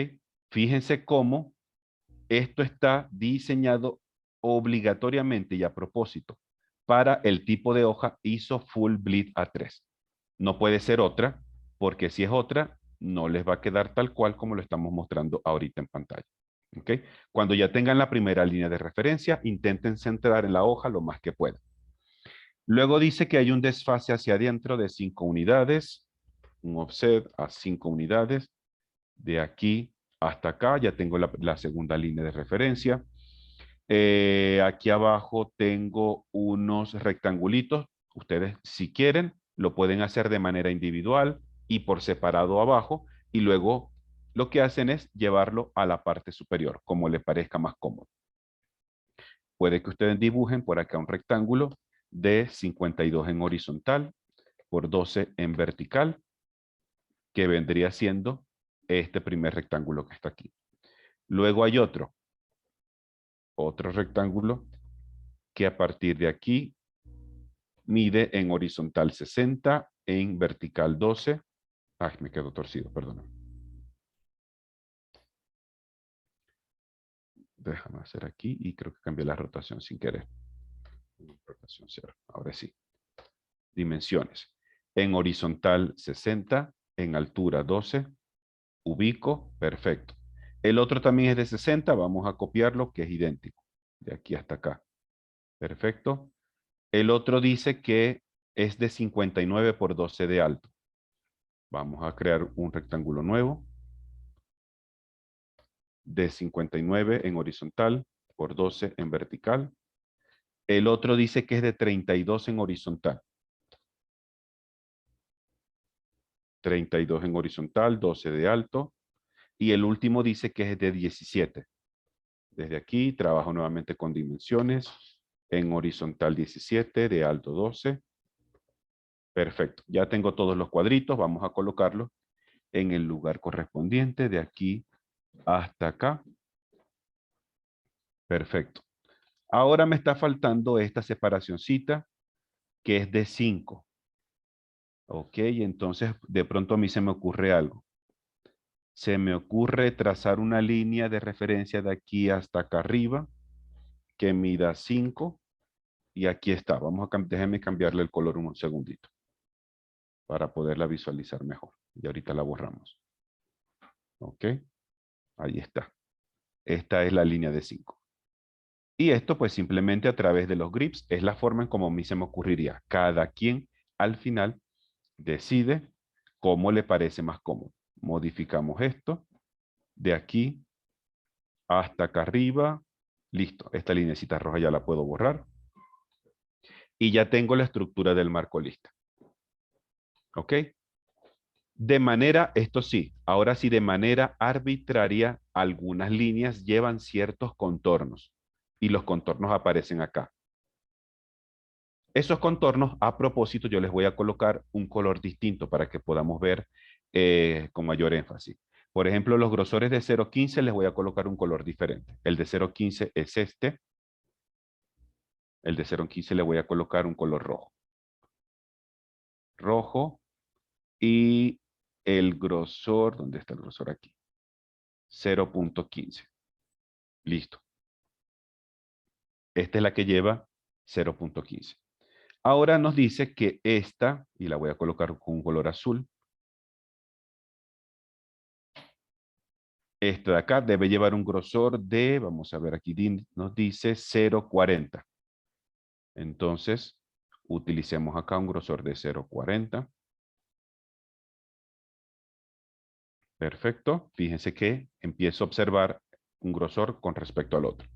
Fíjense cómo esto está diseñado obligatoriamente y a propósito para el tipo de hoja ISO Full Bleed A3. No puede ser otra, porque si es otra, no les va a quedar tal cual como lo estamos mostrando ahorita en pantalla. ¿Ok? Cuando ya tengan la primera línea de referencia, intenten centrar en la hoja lo más que puedan. Luego dice que hay un desfase hacia adentro de 5 unidades, un offset a 5 unidades. De aquí hasta acá ya tengo la segunda línea de referencia. Aquí abajo tengo unos rectangulitos. Ustedes, si quieren, lo pueden hacer de manera individual y por separado abajo. Y luego lo que hacen es llevarlo a la parte superior, como les parezca más cómodo. Puede que ustedes dibujen por acá un rectángulo de 52 en horizontal por 12 en vertical, que vendría siendo este primer rectángulo que está aquí. Luego hay otro rectángulo que a partir de aquí mide en horizontal 60, en vertical 12. Ay, me quedo torcido, perdón. Déjame hacer aquí y creo que cambié la rotación sin querer. Rotación 0. Ahora sí. Dimensiones. En horizontal 60, en altura 12. Ubico, perfecto. El otro también es de 60, vamos a copiarlo, que es idéntico. De aquí hasta acá. Perfecto. El otro dice que es de 59 por 12 de alto. Vamos a crear un rectángulo nuevo. De 59 en horizontal por 12 en vertical. El otro dice que es de 32 en horizontal. 32 en horizontal, 12 de alto. Y el último dice que es de 17. Desde aquí trabajo nuevamente con dimensiones. En horizontal 17, de alto 12. Perfecto. Ya tengo todos los cuadritos. Vamos a colocarlos en el lugar correspondiente de aquí hasta acá. Perfecto. Ahora me está faltando esta separacioncita que es de 5. Ok, entonces de pronto a mí se me ocurre algo. Se me ocurre trazar una línea de referencia de aquí hasta acá arriba que mida 5 y aquí está. Déjenme cambiarle el color un segundito para poderla visualizar mejor. Y ahorita la borramos. Ok, ahí está. Esta es la línea de 5. Y esto pues simplemente a través de los grips es la forma en como a mí se me ocurriría. Cada quien al final decide cómo le parece más cómodo. Modificamos esto de aquí hasta acá arriba. Listo, esta linecita roja ya la puedo borrar. Y ya tengo la estructura del marco lista. ¿Ok? De manera, esto sí, ahora sí, de manera arbitraria, algunas líneas llevan ciertos contornos y los contornos aparecen acá. Esos contornos, a propósito, yo les voy a colocar un color distinto para que podamos ver con mayor énfasis. Por ejemplo, los grosores de 0.15 les voy a colocar un color diferente. El de 0.15 es este. El de 0.15 le voy a colocar un color rojo. Rojo. Y el grosor, ¿dónde está el grosor aquí? 0.15. Listo. Esta es la que lleva 0.15. Ahora nos dice que esta, y la voy a colocar con un color azul, esta de acá debe llevar un grosor de, vamos a ver aquí, nos dice 0.40. Entonces, utilicemos acá un grosor de 0.40. Perfecto. Fíjense que empiezo a observar un grosor con respecto al otro.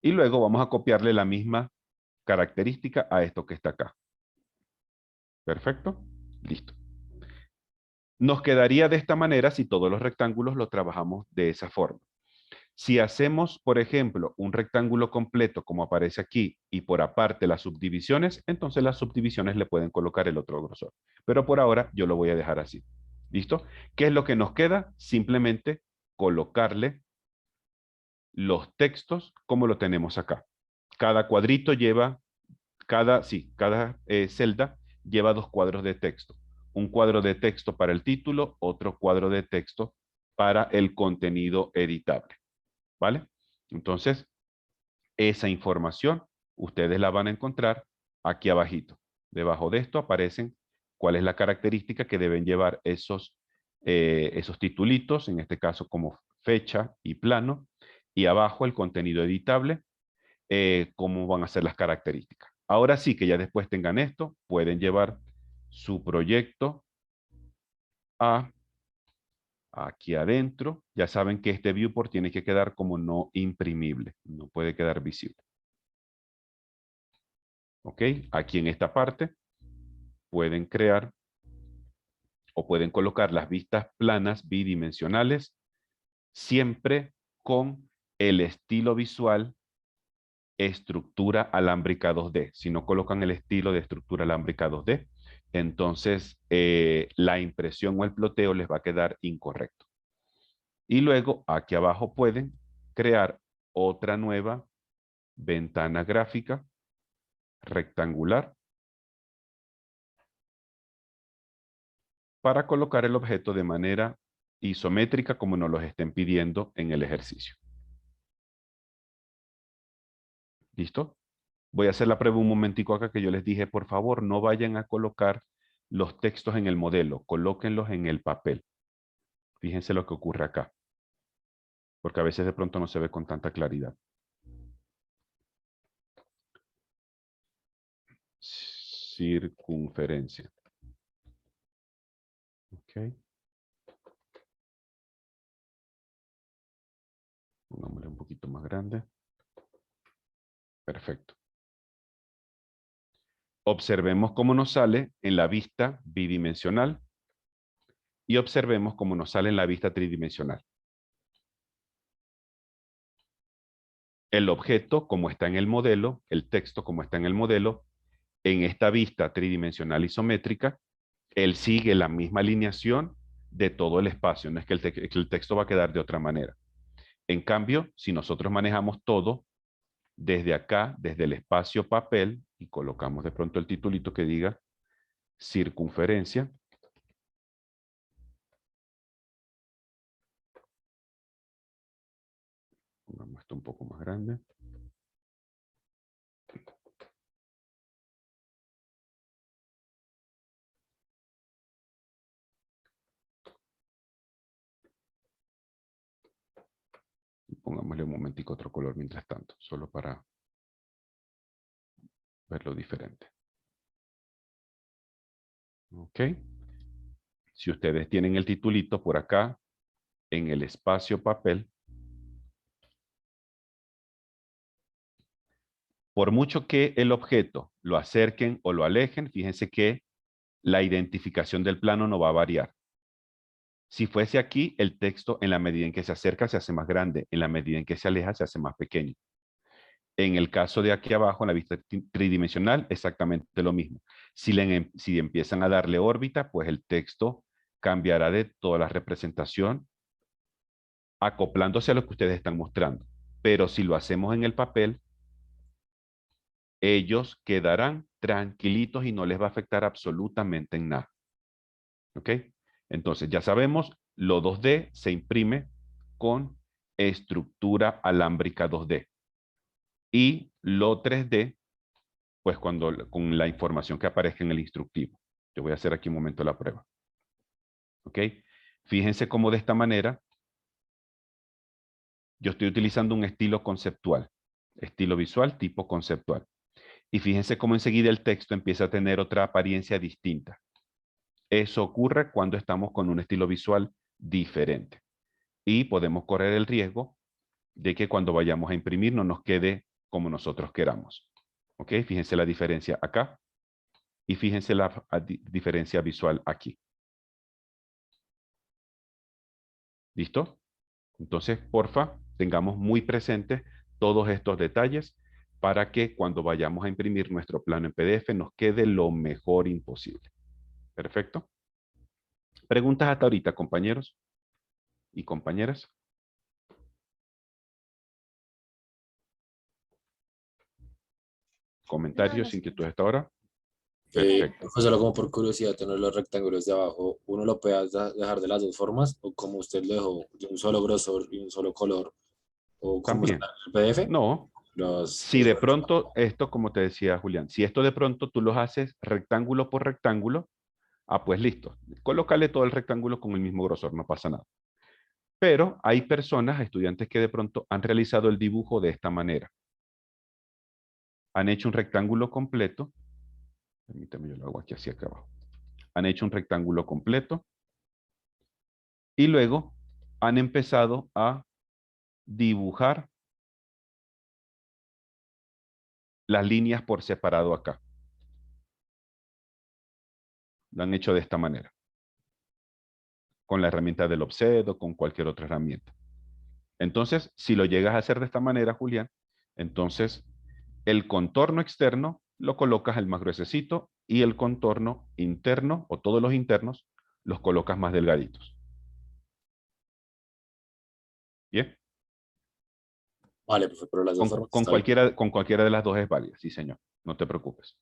Y luego vamos a copiarle la misma característica a esto que está acá. Perfecto. Listo. Nos quedaría de esta manera si todos los rectángulos los trabajamos de esa forma. Si hacemos, por ejemplo, un rectángulo completo como aparece aquí y por aparte las subdivisiones, entonces las subdivisiones le pueden colocar el otro grosor. Pero por ahora yo lo voy a dejar así. ¿Listo? ¿Qué es lo que nos queda? Simplemente colocarle los textos como lo tenemos acá. Cada cuadrito lleva, cada celda lleva 2 cuadros de texto. Un cuadro de texto para el título, otro cuadro de texto para el contenido editable. ¿Vale? Entonces, esa información ustedes la van a encontrar aquí abajito. Debajo de esto aparecen cuál es la característica que deben llevar esos titulitos, en este caso como fecha y plano, y abajo el contenido editable, cómo van a ser las características. Ahora sí que ya después tengan esto, pueden llevar su proyecto aquí adentro. Ya saben que este viewport tiene que quedar como no imprimible, no puede quedar visible. ¿Ok? Aquí en esta parte pueden crear o pueden colocar las vistas planas bidimensionales siempre con el estilo visual estructura alámbrica 2D. Si no colocan el estilo de estructura alámbrica 2D, entonces la impresión o el ploteo les va a quedar incorrecto. Y luego aquí abajo pueden crear otra nueva ventana gráfica rectangular para colocar el objeto de manera isométrica como nos lo estén pidiendo en el ejercicio. ¿Listo? Voy a hacer la prueba un momentico acá que yo les dije, por favor, no vayan a colocar los textos en el modelo, colóquenlos en el papel. Fíjense lo que ocurre acá, porque a veces de pronto no se ve con tanta claridad. Circunferencia. Ok. Pongámosle un poquito más grande. Perfecto. Observemos cómo nos sale en la vista bidimensional y observemos cómo nos sale en la vista tridimensional. El objeto, como está en el modelo, el texto, como está en el modelo, en esta vista tridimensional isométrica, él sigue la misma alineación de todo el espacio. No es que el texto va a quedar de otra manera. En cambio, si nosotros manejamos todo desde acá, desde el espacio papel, y colocamos de pronto el titulito que diga circunferencia, pongamos esto un poco más grande. Y pongámosle un momentico otro color mientras tanto, solo para verlo diferente. Ok. Si ustedes tienen el titulito por acá, en el espacio papel, por mucho que el objeto lo acerquen o lo alejen, fíjense que la identificación del plano no va a variar. Si fuese aquí, el texto en la medida en que se acerca se hace más grande, en la medida en que se aleja se hace más pequeño. En el caso de aquí abajo, en la vista tridimensional, exactamente lo mismo. Si empiezan a darle órbita, pues el texto cambiará de toda la representación acoplándose a lo que ustedes están mostrando. Pero si lo hacemos en el papel, ellos quedarán tranquilitos y no les va a afectar absolutamente en nada. ¿Ok? Entonces, ya sabemos, lo 2D se imprime con estructura alámbrica 2D. Y lo 3D, pues con la información que aparezca en el instructivo. Yo voy a hacer aquí un momento la prueba. ¿Ok? Fíjense cómo de esta manera yo estoy utilizando un estilo conceptual. Estilo visual tipo conceptual. Y fíjense cómo enseguida el texto empieza a tener otra apariencia distinta. Eso ocurre cuando estamos con un estilo visual diferente. Y podemos correr el riesgo de que cuando vayamos a imprimir no nos quede como nosotros queramos. ¿Ok? Fíjense la diferencia acá. Y fíjense la diferencia visual aquí. ¿Listo? Entonces, porfa, tengamos muy presentes todos estos detalles para que cuando vayamos a imprimir nuestro plano en PDF nos quede lo mejor imposible. Perfecto. ¿Preguntas hasta ahorita, compañeros y compañeras? ¿Comentarios, inquietudes hasta ahora? Perfecto. Pues solo como por curiosidad, tener los rectángulos de abajo, ¿uno lo puede dejar de las dos formas o como usted lo dejó, de un solo grosor y un solo color? ¿O como está También. en el PDF? No. Si de pronto esto, como te decía Julián, si esto de pronto tú los haces rectángulo por rectángulo, pues listo. Colócale todo el rectángulo con el mismo grosor, no pasa nada. Pero hay personas, estudiantes que de pronto han realizado el dibujo de esta manera. Han hecho un rectángulo completo. Permítame, yo lo hago aquí hacia acá abajo. Han hecho un rectángulo completo. Y luego han empezado a dibujar las líneas por separado acá. Lo han hecho de esta manera. Con la herramienta del offset o con cualquier otra herramienta. Entonces, si lo llegas a hacer de esta manera, Julián, entonces el contorno externo lo colocas el más gruesecito y el contorno interno o todos los internos los colocas más delgaditos. ¿Bien? Vale, profe, pero las dos formas Con está bien. cualquiera de las dos es válida, sí señor, no te preocupes.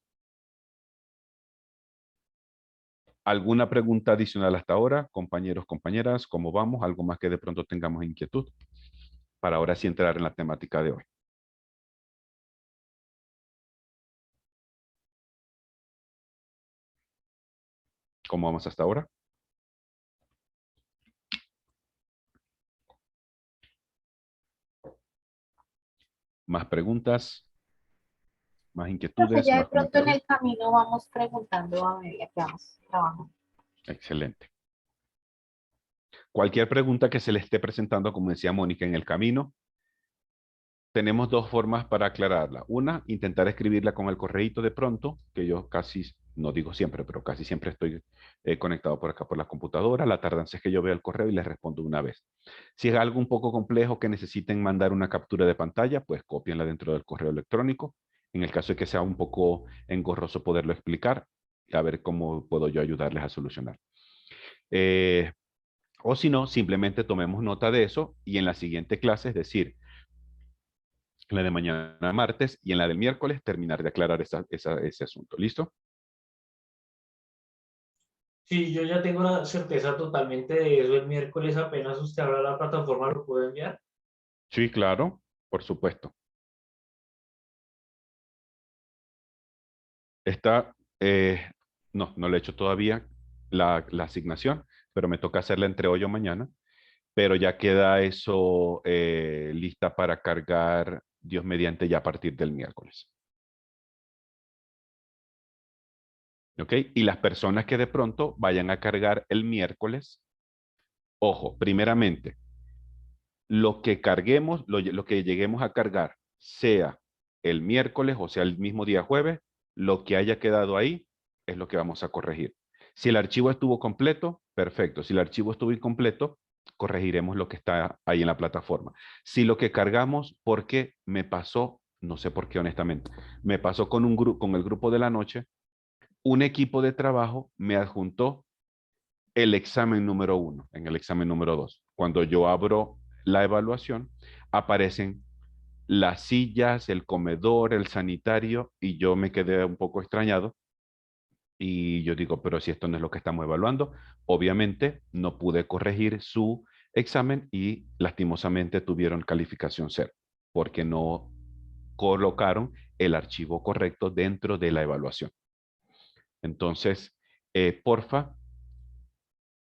¿Alguna pregunta adicional hasta ahora? Compañeros, compañeras, ¿cómo vamos? ¿Algo más que de pronto tengamos inquietud? Para ahora sí entrar en la temática de hoy. ¿Cómo vamos hasta ahora? ¿Más preguntas? ¿Más inquietudes? Ya de ¿Más pronto en comentarios? el camino vamos preguntando a medida que vamos trabajando. Excelente. Cualquier pregunta que se le esté presentando, como decía Mónica, en el camino, tenemos dos formas para aclararla. Una, intentar escribirla con el correíto de pronto, que yo casi, no digo siempre, pero casi siempre estoy conectado por acá por la computadora. La tardanza es que yo veo el correo y les respondo una vez. Si es algo un poco complejo que necesiten mandar una captura de pantalla, pues cópienla dentro del correo electrónico. En el caso de que sea un poco engorroso poderlo explicar, a ver cómo puedo yo ayudarles a solucionar. O si no, simplemente tomemos nota de eso y en la siguiente clase, es decir, en la de mañana martes y en la del miércoles, terminar de aclarar ese asunto. ¿Listo? Sí, yo ya tengo la certeza totalmente de eso. El miércoles apenas usted abra la plataforma, ¿lo puede enviar? Sí, claro, por supuesto. Está, no le he hecho todavía la asignación, pero me toca hacerla entre hoy o mañana. Pero ya queda eso lista para cargar, Dios mediante, ya a partir del miércoles. ¿Ok? Y las personas que de pronto vayan a cargar el miércoles, ojo, primeramente, lo que carguemos, lo que lleguemos a cargar, sea el miércoles o sea el mismo día jueves, lo que haya quedado ahí es lo que vamos a corregir. Si el archivo estuvo completo, perfecto. Si el archivo estuvo incompleto, corregiremos lo que está ahí en la plataforma. Si lo que cargamos, porque me pasó, no sé por qué honestamente, me pasó con con el grupo de la noche, un equipo de trabajo me adjuntó el examen número 1 en el examen número 2. Cuando yo abro la evaluación, aparecen las sillas, el comedor, el sanitario, y yo me quedé un poco extrañado. Y yo digo, pero si esto no es lo que estamos evaluando, obviamente no pude corregir su examen y lastimosamente tuvieron calificación 0 porque no colocaron el archivo correcto dentro de la evaluación. Entonces, porfa,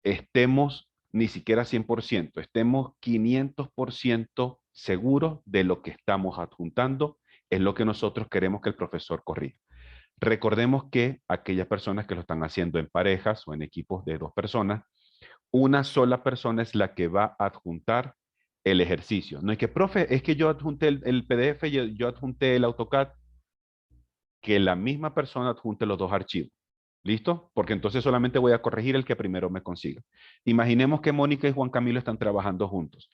estemos ni siquiera 100%, estemos 500% seguros de lo que estamos adjuntando, es lo que nosotros queremos que el profesor corrija. Recordemos que aquellas personas que lo están haciendo en parejas o en equipos de 2 personas, una sola persona es la que va a adjuntar el ejercicio. No es que, profe, es que yo adjunté el PDF, yo adjunté el AutoCAD, que la misma persona adjunte los 2 archivos. ¿Listo? Porque entonces solamente voy a corregir el que primero me consiga. Imaginemos que Mónica y Juan Camilo están trabajando juntos.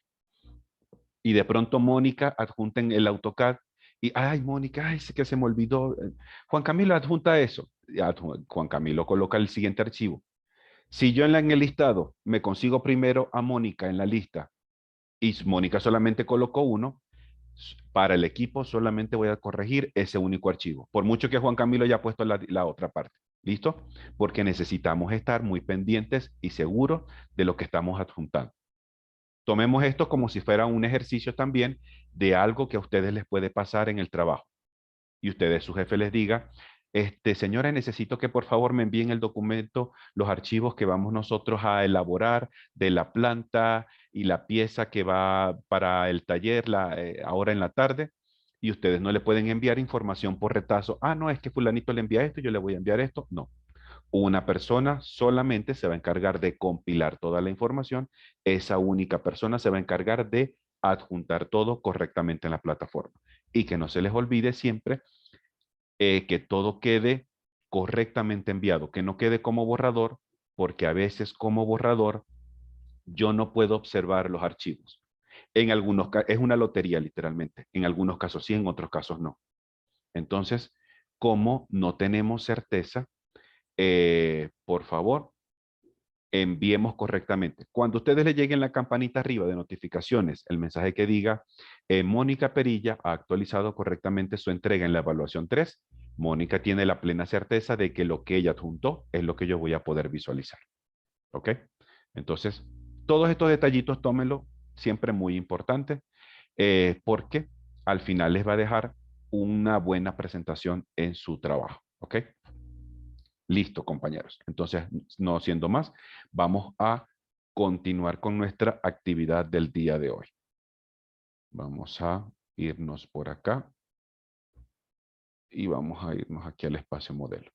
Y de pronto Mónica adjunten el AutoCAD y, ay, Mónica, ay, sí que se me olvidó. Juan Camilo adjunta eso. Juan Camilo coloca el siguiente archivo. Si yo en el listado me consigo primero a Mónica en la lista y Mónica solamente colocó uno, para el equipo solamente voy a corregir ese único archivo. Por mucho que Juan Camilo haya puesto la otra parte. ¿Listo? Porque necesitamos estar muy pendientes y seguros de lo que estamos adjuntando. Tomemos esto como si fuera un ejercicio también de algo que a ustedes les puede pasar en el trabajo. Y ustedes, su jefe les diga, señora, necesito que por favor me envíen el documento, los archivos que vamos nosotros a elaborar de la planta y la pieza que va para el taller ahora en la tarde. Y ustedes no le pueden enviar información por retazo. Ah, no, es que fulanito le envía esto, yo le voy a enviar esto. No. Una persona solamente se va a encargar de compilar toda la información. Esa única persona se va a encargar de adjuntar todo correctamente en la plataforma. Y que no se les olvide siempre que todo quede correctamente enviado, que no quede como borrador, porque a veces como borrador yo no puedo observar los archivos. En algunos casos, es una lotería literalmente. En algunos casos sí, en otros casos no. Entonces, como no tenemos certeza, por favor, enviemos correctamente. Cuando ustedes le lleguen la campanita arriba de notificaciones, el mensaje que diga, Mónica Perilla ha actualizado correctamente su entrega en la evaluación 3, Mónica tiene la plena certeza de que lo que ella adjuntó es lo que yo voy a poder visualizar. ¿Ok? Entonces, todos estos detallitos tómenlo siempre muy importante, porque al final les va a dejar una buena presentación en su trabajo. ¿Ok? Listo, compañeros. Entonces, no siendo más, vamos a continuar con nuestra actividad del día de hoy. Vamos a irnos por acá y vamos a irnos aquí al espacio modelo.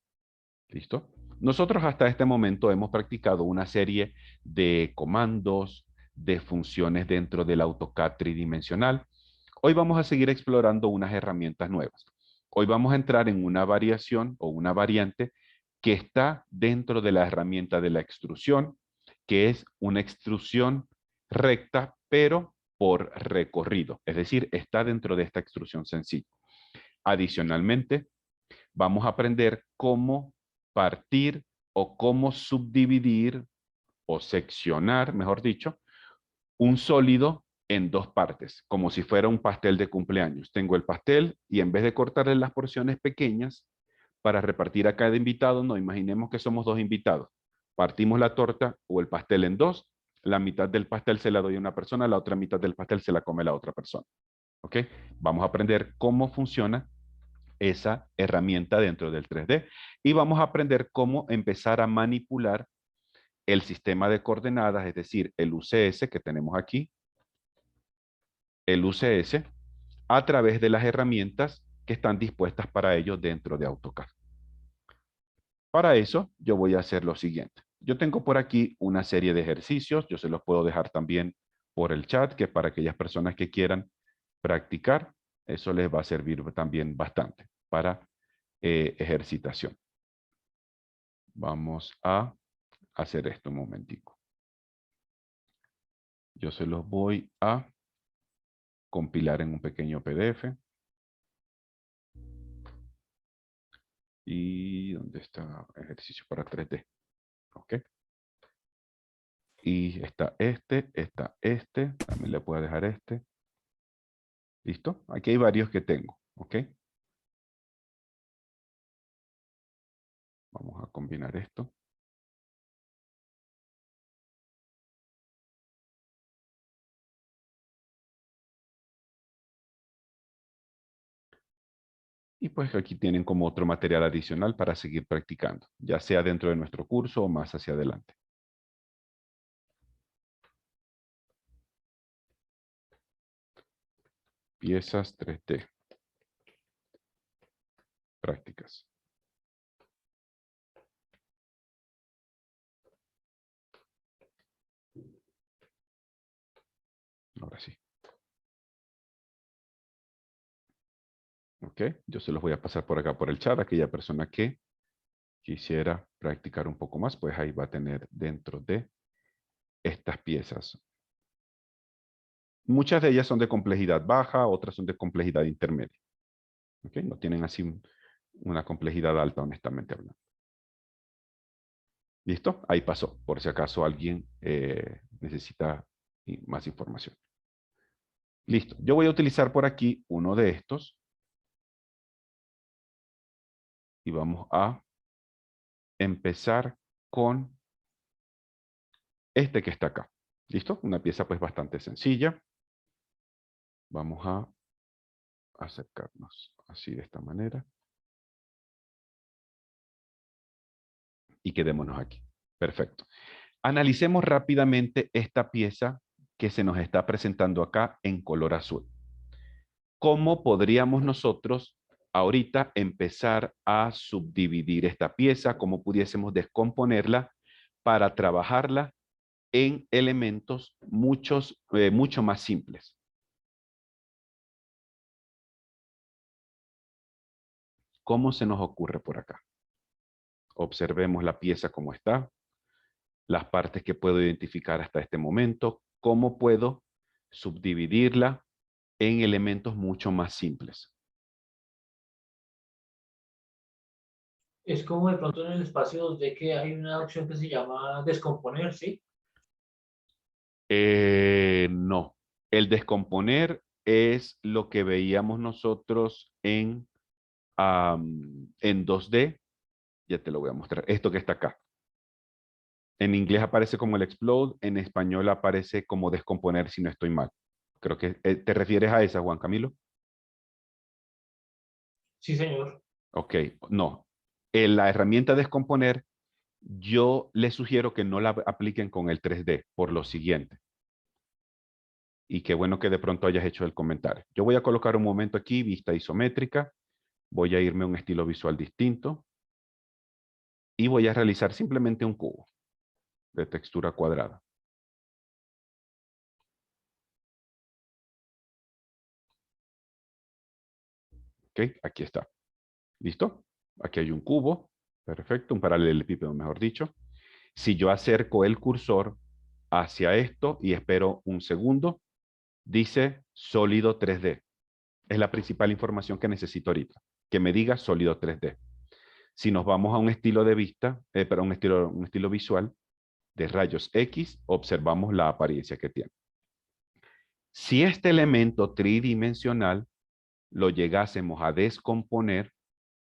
¿Listo? Nosotros hasta este momento hemos practicado una serie de comandos, de funciones dentro del AutoCAD tridimensional. Hoy vamos a seguir explorando unas herramientas nuevas. Hoy vamos a entrar en una variación o una variante que está dentro de la herramienta de la extrusión, que es una extrusión recta, pero por recorrido. Es decir, está dentro de esta extrusión sencilla. Adicionalmente, vamos a aprender cómo partir o cómo subdividir o seccionar, mejor dicho, un sólido en 2 partes, como si fuera un pastel de cumpleaños. Tengo el pastel y en vez de cortarle las porciones pequeñas para repartir a cada invitado, no, imaginemos que somos 2 invitados. Partimos la torta o el pastel en 2, la mitad del pastel se la doy a una persona, la otra mitad del pastel se la come la otra persona. ¿Ok? Vamos a aprender cómo funciona esa herramienta dentro del 3D y vamos a aprender cómo empezar a manipular el sistema de coordenadas, es decir, el UCS que tenemos aquí, el UCS, a través de las herramientas que están dispuestas para ello dentro de AutoCAD. Para eso, yo voy a hacer lo siguiente. Yo tengo por aquí una serie de ejercicios, yo se los puedo dejar también por el chat, que para aquellas personas que quieran practicar, eso les va a servir también bastante para ejercitación. Vamos a hacer esto un momentico. Yo se los voy a compilar en un pequeño PDF. ¿Y dónde está ejercicio para 3D? Ok. Y está este. También le puedo dejar este. ¿Listo? Aquí hay varios que tengo. Ok. Vamos a combinar esto. Y pues aquí tienen como otro material adicional para seguir practicando, ya sea dentro de nuestro curso o más hacia adelante. Piezas 3D. Prácticas. Ahora sí. Ok, yo se los voy a pasar por acá por el chat. Aquella persona que quisiera practicar un poco más, pues ahí va a tener dentro de estas piezas. Muchas de ellas son de complejidad baja, otras son de complejidad intermedia. Ok, no tienen así una complejidad alta, honestamente hablando. ¿Listo? Ahí pasó, por si acaso alguien necesita más información. Listo. Yo voy a utilizar por aquí uno de estos. Y vamos a empezar con este que está acá. ¿Listo? Una pieza pues bastante sencilla. Vamos a acercarnos así de esta manera. Y quedémonos aquí. Perfecto. Analicemos rápidamente esta pieza que se nos está presentando acá en color azul. ¿Cómo podríamos nosotros ahorita empezar a subdividir esta pieza? ¿Cómo pudiésemos descomponerla para trabajarla en elementos mucho más simples? ¿Cómo se nos ocurre por acá? Observemos la pieza como está, las partes que puedo identificar hasta este momento, cómo puedo subdividirla en elementos mucho más simples. Es como de pronto en el espacio 2D que hay una opción que se llama descomponer, ¿sí? No. El descomponer es lo que veíamos nosotros en 2D. Ya te lo voy a mostrar. Esto que está acá. En inglés aparece como el explode, en español aparece como descomponer si no estoy mal. Creo que te refieres a esa, Juan Camilo. Sí, señor. Ok, no. En la herramienta descomponer, yo les sugiero que no la apliquen con el 3D por lo siguiente. Y qué bueno que de pronto hayas hecho el comentario. Yo voy a colocar un momento aquí, vista isométrica. Voy a irme a un estilo visual distinto. Y voy a realizar simplemente un cubo de textura cuadrada. Ok, aquí está. ¿Listo? Aquí hay un cubo. Perfecto, un paralelepípedo, mejor dicho. Si yo acerco el cursor hacia esto y espero un segundo, dice sólido 3D. Es la principal información que necesito ahorita. Que me diga sólido 3D. Si nos vamos a un estilo de vista, un estilo visual de rayos X, observamos la apariencia que tiene. Si este elemento tridimensional lo llegásemos a descomponer,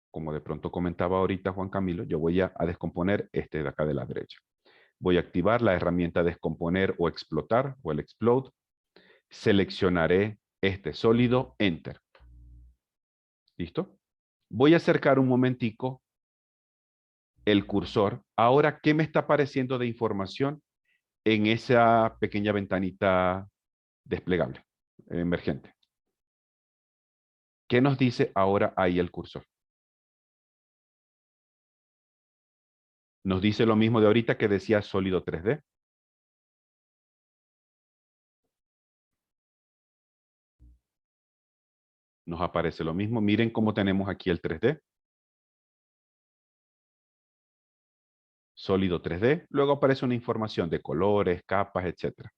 como de pronto comentaba ahorita Juan Camilo, yo voy a descomponer este de acá de la derecha. Voy a activar la herramienta descomponer o explotar o el explode. Seleccionaré este sólido, enter. ¿Listo? Voy a acercar un momentico el cursor. Ahora, ¿qué me está apareciendo de información en esa pequeña ventanita desplegable, emergente? ¿Qué nos dice ahora ahí el cursor? Nos dice lo mismo de ahorita que decía sólido 3D. Nos aparece lo mismo. Miren cómo tenemos aquí el 3D. Sólido 3D. Luego aparece una información de colores, capas, etc.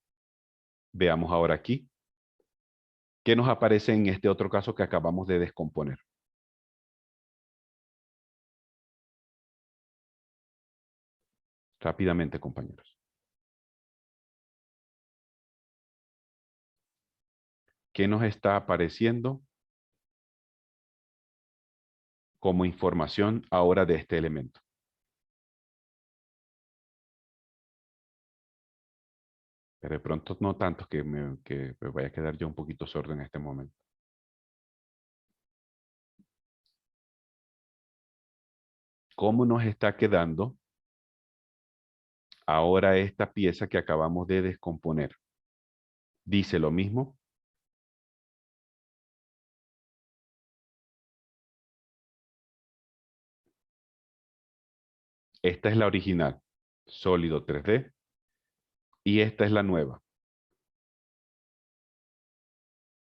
Veamos ahora aquí. ¿Qué nos aparece en este otro caso que acabamos de descomponer? Rápidamente, compañeros. ¿Qué nos está apareciendo como información ahora de este elemento? Pero de pronto no tanto que me vaya a quedar yo un poquito sordo en este momento. ¿Cómo nos está quedando ahora esta pieza que acabamos de descomponer? ¿Dice lo mismo? Esta es la original, sólido 3D, y esta es la nueva.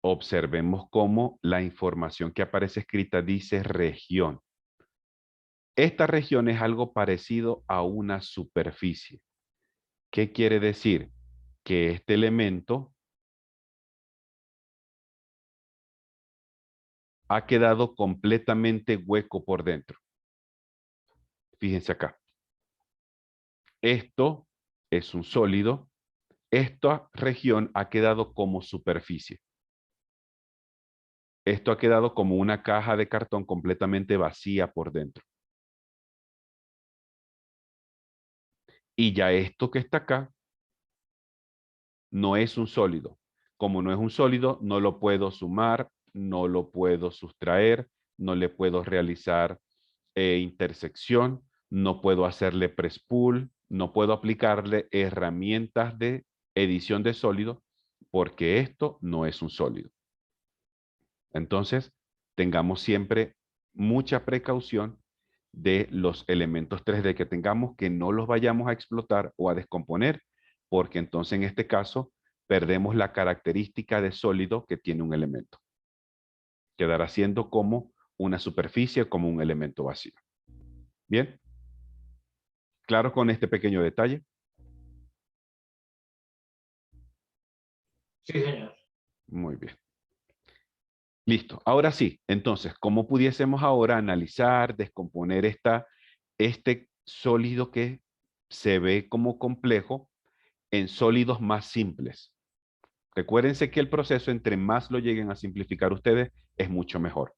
Observemos cómo la información que aparece escrita dice región. Esta región es algo parecido a una superficie. ¿Qué quiere decir? Que este elemento ha quedado completamente hueco por dentro. Fíjense acá. Esto es un sólido. Esta región ha quedado como superficie. Esto ha quedado como una caja de cartón completamente vacía por dentro. Y ya esto que está acá no es un sólido. Como no es un sólido, no lo puedo sumar, no lo puedo sustraer, no le puedo realizar intersección, no puedo hacerle press pull, no puedo aplicarle herramientas de edición de sólido porque esto no es un sólido. Entonces, tengamos siempre mucha precaución de los elementos 3D que tengamos, que no los vayamos a explotar o a descomponer, porque entonces en este caso perdemos la característica de sólido que tiene un elemento. Quedará siendo como una superficie, como un elemento vacío. ¿Bien? ¿Claro con este pequeño detalle? Sí, señor. Muy bien. Listo. Ahora sí, entonces, ¿cómo pudiésemos ahora analizar, descomponer este sólido que se ve como complejo en sólidos más simples? Recuérdense que el proceso, entre más lo lleguen a simplificar ustedes, es mucho mejor.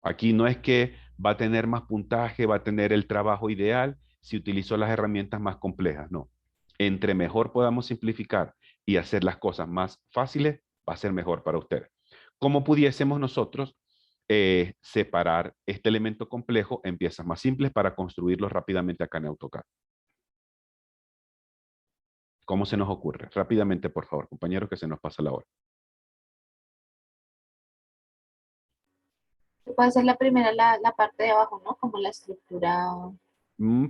Aquí no es que va a tener más puntaje, va a tener el trabajo ideal si utilizo las herramientas más complejas, no. Entre mejor podamos simplificar y hacer las cosas más fáciles, va a ser mejor para ustedes. ¿Cómo pudiésemos nosotros separar este elemento complejo en piezas más simples para construirlo rápidamente acá en AutoCAD? ¿Cómo se nos ocurre? Rápidamente, por favor, compañeros, que se nos pasa la hora. Puede ser la primera, la parte de abajo, ¿no? Como la estructura.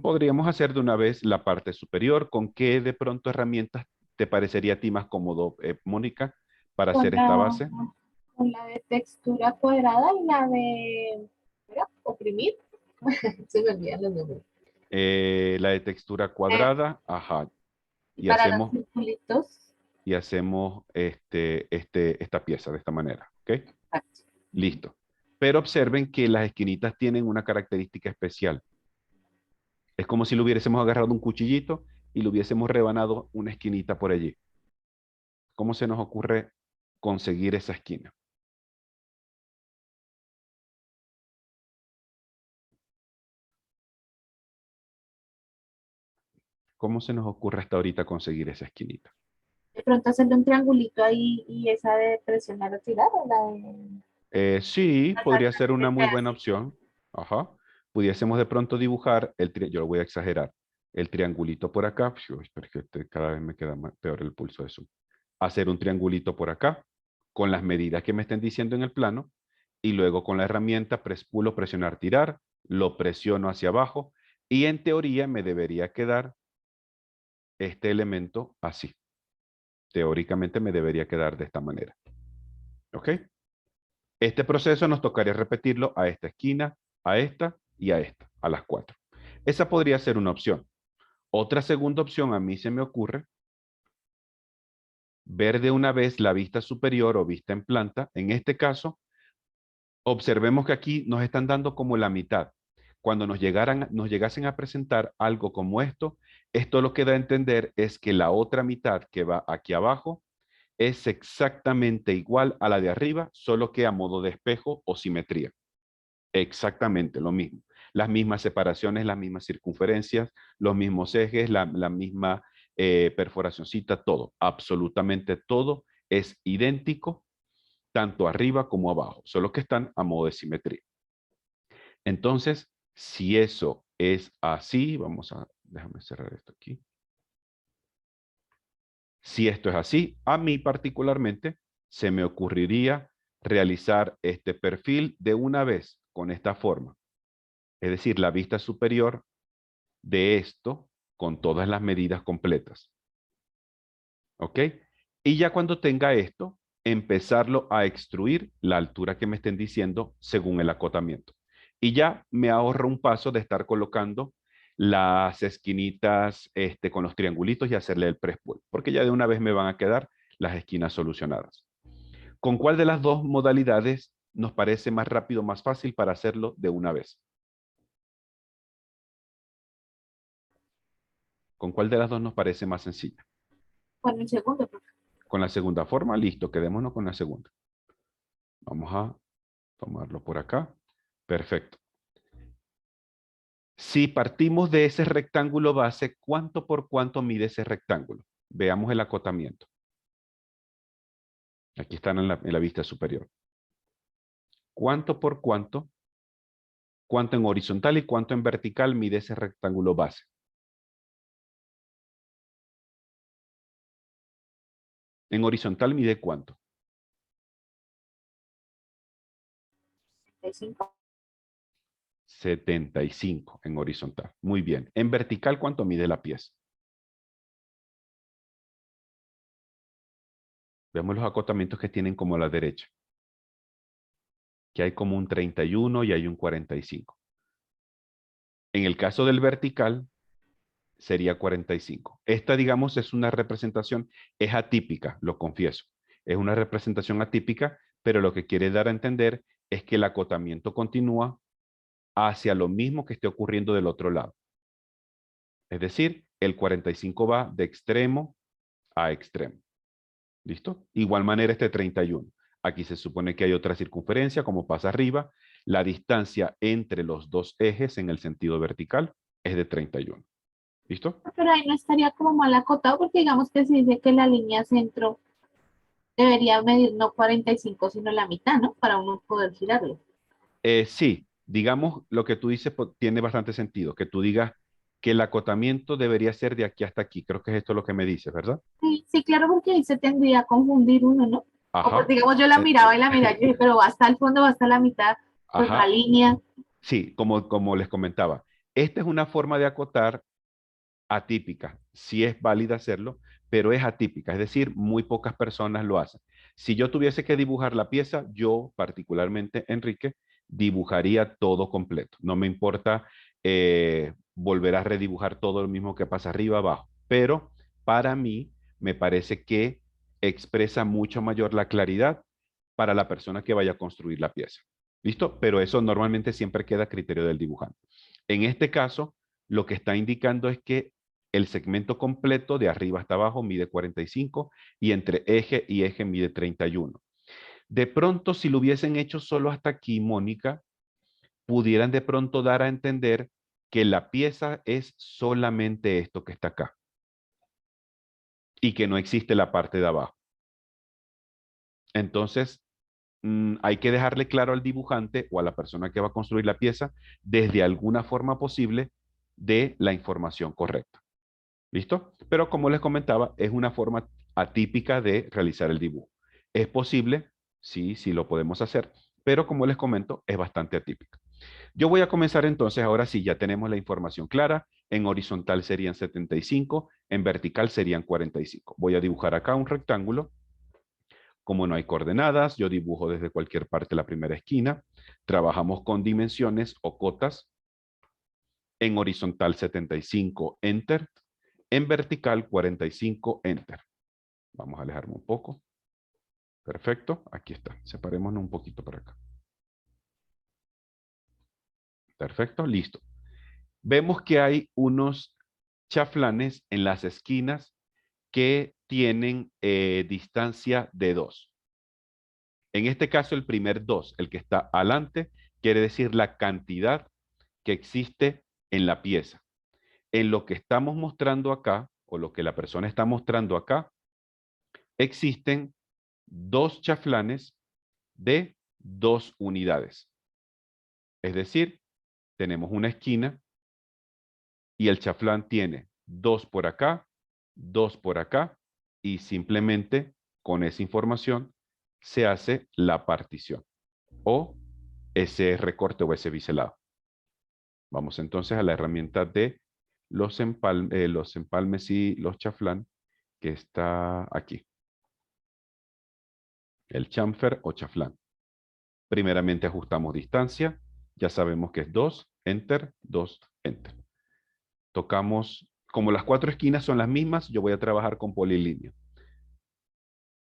Podríamos hacer de una vez la parte superior. ¿Con qué de pronto herramientas te parecería a ti más cómodo, Mónica, para Con hacer esta base? con la de textura cuadrada y la de ¿verdad? Oprimir. Se me olvidan los nombres. La de textura cuadrada, ajá. Y Y para los hacemos, circulitos. esta pieza de esta manera, ¿ok? Exacto. Listo. Pero observen que las esquinitas tienen una característica especial. Es como si lo hubiésemos agarrado un cuchillito y lo hubiésemos rebanado una esquinita por allí. ¿Cómo se nos ocurre conseguir esa esquina? ¿Cómo se nos ocurre hasta ahorita conseguir esa esquinita? De pronto hacerle un triangulito ahí y esa de presionar o tirar o la de Sí, podría ser una el muy buena pedacito. opción. Ajá. Pudiésemos de pronto dibujar, yo lo voy a exagerar, el triangulito por acá. Uy, pero es que cada vez me queda peor el pulso de zoom. Hacer un triangulito por acá, con las medidas que me estén diciendo en el plano, y luego con la herramienta press pull o presionar tirar, lo presiono hacia abajo, y en teoría me debería quedar este elemento así. Teóricamente me debería quedar de esta manera. ¿Ok? Este proceso nos tocaría repetirlo a esta esquina, a esta y a esta, a las 4. Esa podría ser una opción. Otra segunda opción a mí se me ocurre ver de una vez la vista superior o vista en planta. En este caso, observemos que aquí nos están dando como la mitad. Cuando nos llegasen a presentar algo como esto lo que da a entender es que la otra mitad que va aquí abajo es exactamente igual a la de arriba, solo que a modo de espejo o simetría. Exactamente lo mismo. Las mismas separaciones, las mismas circunferencias, los mismos ejes, la misma perforacioncita, todo. Absolutamente todo es idéntico, tanto arriba como abajo, solo que están a modo de simetría. Entonces, si eso es así, déjame cerrar esto aquí. Si esto es así, a mí particularmente se me ocurriría realizar este perfil de una vez con esta forma. Es decir, la vista superior de esto con todas las medidas completas. ¿Ok? Y ya cuando tenga esto, empezarlo a extruir la altura que me estén diciendo según el acotamiento. Y ya me ahorro un paso de estar colocando las esquinitas con los triangulitos y hacerle el press-pull, porque ya de una vez me van a quedar las esquinas solucionadas. ¿Con cuál de las dos modalidades nos parece más rápido, más fácil para hacerlo de una vez? ¿Con cuál de las dos nos parece más sencilla? Con el segundo, profe. Con la segunda forma, listo, quedémonos con la segunda. Vamos a tomarlo por acá. Perfecto. Si partimos de ese rectángulo base, ¿cuánto por cuánto mide ese rectángulo? Veamos el acotamiento. Aquí están en la vista superior. ¿Cuánto por cuánto? ¿Cuánto en horizontal y cuánto en vertical mide ese rectángulo base? En horizontal mide ¿cuánto? 75. 75 en horizontal. Muy bien. En vertical, ¿cuánto mide la pieza? Veamos los acotamientos que tienen como a la derecha. Que hay como un 31 y hay un 45. En el caso del vertical, sería 45. Esta, digamos, es una representación, es atípica, lo confieso. Es una representación atípica, pero lo que quiere dar a entender es que el acotamiento continúa hacia lo mismo que esté ocurriendo del otro lado. Es decir, el 45 va de extremo a extremo. ¿Listo? Igual manera este 31. Aquí se supone que hay otra circunferencia, como pasa arriba. La distancia entre los dos ejes en el sentido vertical es de 31. ¿Listo? Pero ahí no estaría como mal acotado porque digamos que se dice que la línea centro debería medir no 45, sino la mitad, ¿no? Para uno poder girarlo. Sí, digamos, lo que tú dices tiene bastante sentido. Que tú digas que el acotamiento debería ser de aquí hasta aquí. Creo que es esto lo que me dices, ¿verdad? Sí, sí, claro, porque ahí se tendría a confundir uno, ¿no? O pues Ajá. digamos, yo la miraba y la miraba, yo dije, pero va hasta el fondo, va hasta la mitad, pues la Ajá. línea. Sí, como les comentaba. Esta es una forma de acotar atípica. Sí es válida hacerlo, pero es atípica. Es decir, muy pocas personas lo hacen. Si yo tuviese que dibujar la pieza, yo particularmente, Enrique, dibujaría todo completo. No me importa volver a redibujar todo lo mismo que pasa arriba, abajo. Pero para mí, me parece que expresa mucho mayor la claridad para la persona que vaya a construir la pieza. ¿Listo? Pero eso normalmente siempre queda a criterio del dibujante. En este caso, lo que está indicando es que el segmento completo de arriba hasta abajo mide 45 y entre eje y eje mide 31. De pronto, si lo hubiesen hecho solo hasta aquí, Mónica, pudieran de pronto dar a entender que la pieza es solamente esto que está acá y que no existe la parte de abajo. Entonces, hay que dejarle claro al dibujante o a la persona que va a construir la pieza desde alguna forma posible de la información correcta. ¿Listo? Pero como les comentaba, es una forma atípica de realizar el dibujo. ¿Es posible? Sí, sí lo podemos hacer, pero como les comento, es bastante atípica. Yo voy a comenzar entonces, ahora sí, ya tenemos la información clara. En horizontal serían 75, en vertical serían 45. Voy a dibujar acá un rectángulo. Como no hay coordenadas, yo dibujo desde cualquier parte la primera esquina. Trabajamos con dimensiones o cotas. En horizontal 75, Enter. En vertical 45, Enter. Vamos a alejarme un poco. Perfecto, aquí está. Separémonos un poquito para acá. Perfecto, listo. Vemos que hay unos chaflanes en las esquinas que tienen distancia de 2. En este caso, el primer 2, el que está adelante, quiere decir la cantidad que existe en la pieza. En lo que estamos mostrando acá, o lo que la persona está mostrando acá, existen 2 chaflanes de 2 unidades. Es decir, tenemos una esquina y el chaflán tiene 2 por acá, 2 por acá, y simplemente con esa información se hace la partición o ese recorte o ese biselado. Vamos entonces a la herramienta de los empalmes y los chaflán que está aquí. El chamfer o chaflán. Primeramente ajustamos distancia. Ya sabemos que es 2, Enter, 2, Enter. Tocamos, como las 4 esquinas son las mismas, yo voy a trabajar con polilínea.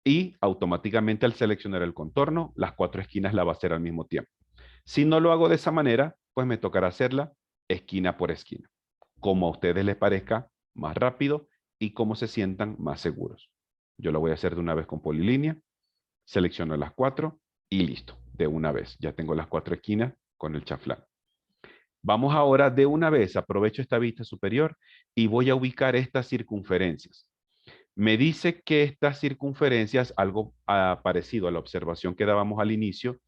Y automáticamente al seleccionar el contorno, las 4 esquinas la va a hacer al mismo tiempo. Si no lo hago de esa manera, pues me tocará hacerla esquina por esquina. Como a ustedes les parezca más rápido y como se sientan más seguros. Yo lo voy a hacer de una vez con polilínea. Selecciono las 4 y listo. De una vez. Ya tengo las 4 esquinas con el chaflán. Vamos ahora de una vez. Aprovecho esta vista superior y voy a ubicar estas circunferencias. Me dice que estas circunferencias, algo parecido a la observación que dábamos al inicio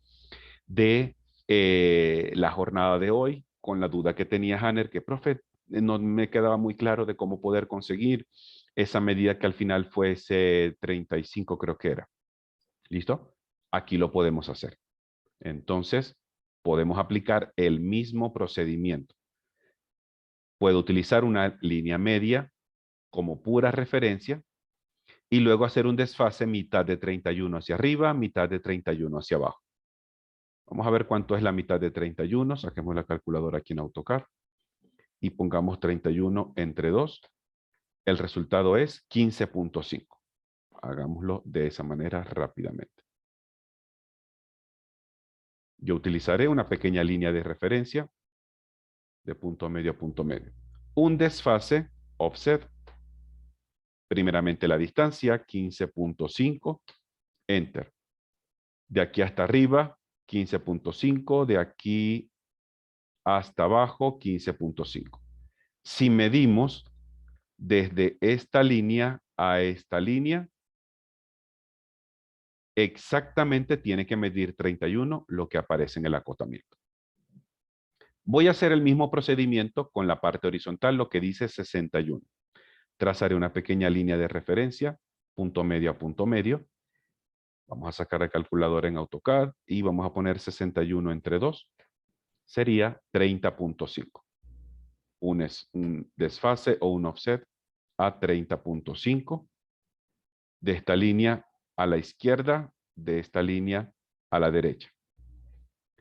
de la jornada de hoy, con la duda que tenía Hanner, que profe, no me quedaba muy claro de cómo poder conseguir esa medida que al final fuese 35, creo que era. ¿Listo? Aquí lo podemos hacer. Entonces, podemos aplicar el mismo procedimiento. Puedo utilizar una línea media como pura referencia y luego hacer un desfase mitad de 31 hacia arriba, mitad de 31 hacia abajo. Vamos a ver cuánto es la mitad de 31. Saquemos la calculadora aquí en AutoCAD y pongamos 31 entre 2. El resultado es 15.5. Hagámoslo de esa manera rápidamente. Yo utilizaré una pequeña línea de referencia de punto medio a punto medio. Un desfase, offset. Primeramente la distancia, 15.5. Enter. De aquí hasta arriba, 15.5. De aquí hasta abajo, 15.5. Si medimos desde esta línea a esta línea, exactamente tiene que medir 31 lo que aparece en el acotamiento. Voy a hacer el mismo procedimiento con la parte horizontal, lo que dice 61. Trazaré una pequeña línea de referencia, punto medio a punto medio. Vamos a sacar la calculadora en AutoCAD y vamos a poner 61 entre 2. Sería 30.5. Un desfase o un offset a 30.5. De esta línea a la izquierda, de esta línea a la derecha.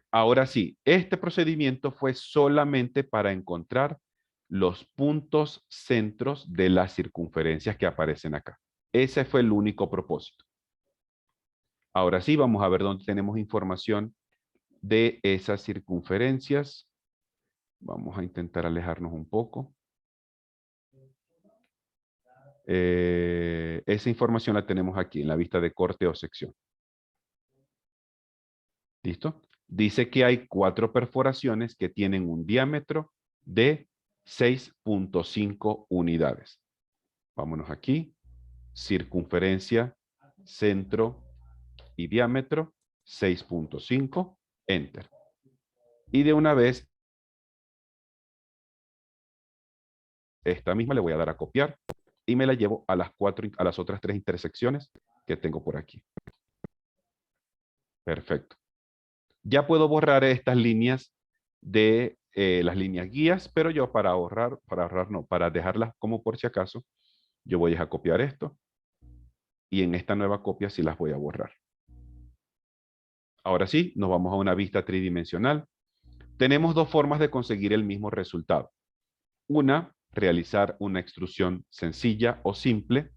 Ahora sí, este procedimiento fue solamente para encontrar los puntos centros de las circunferencias que aparecen acá. Ese fue el único propósito. Ahora sí, vamos a ver dónde tenemos información de esas circunferencias. Vamos a intentar alejarnos un poco. Esa información la tenemos aquí en la vista de corte o sección. ¿Listo? Dice que hay 4 perforaciones que tienen un diámetro de 6.5 unidades. Vámonos aquí. Circunferencia, centro y diámetro, 6.5. Enter. Y de una vez, esta misma le voy a dar a copiar y me la llevo a las otras 3 intersecciones que tengo por aquí. Perfecto. Ya puedo borrar estas líneas de las líneas guías, pero yo para dejarlas como por si acaso, yo voy a copiar esto y en esta nueva copia sí las voy a borrar. Ahora sí, nos vamos a una vista tridimensional. Tenemos 2 formas de conseguir el mismo resultado. Una, realizar una extrusión sencilla o simple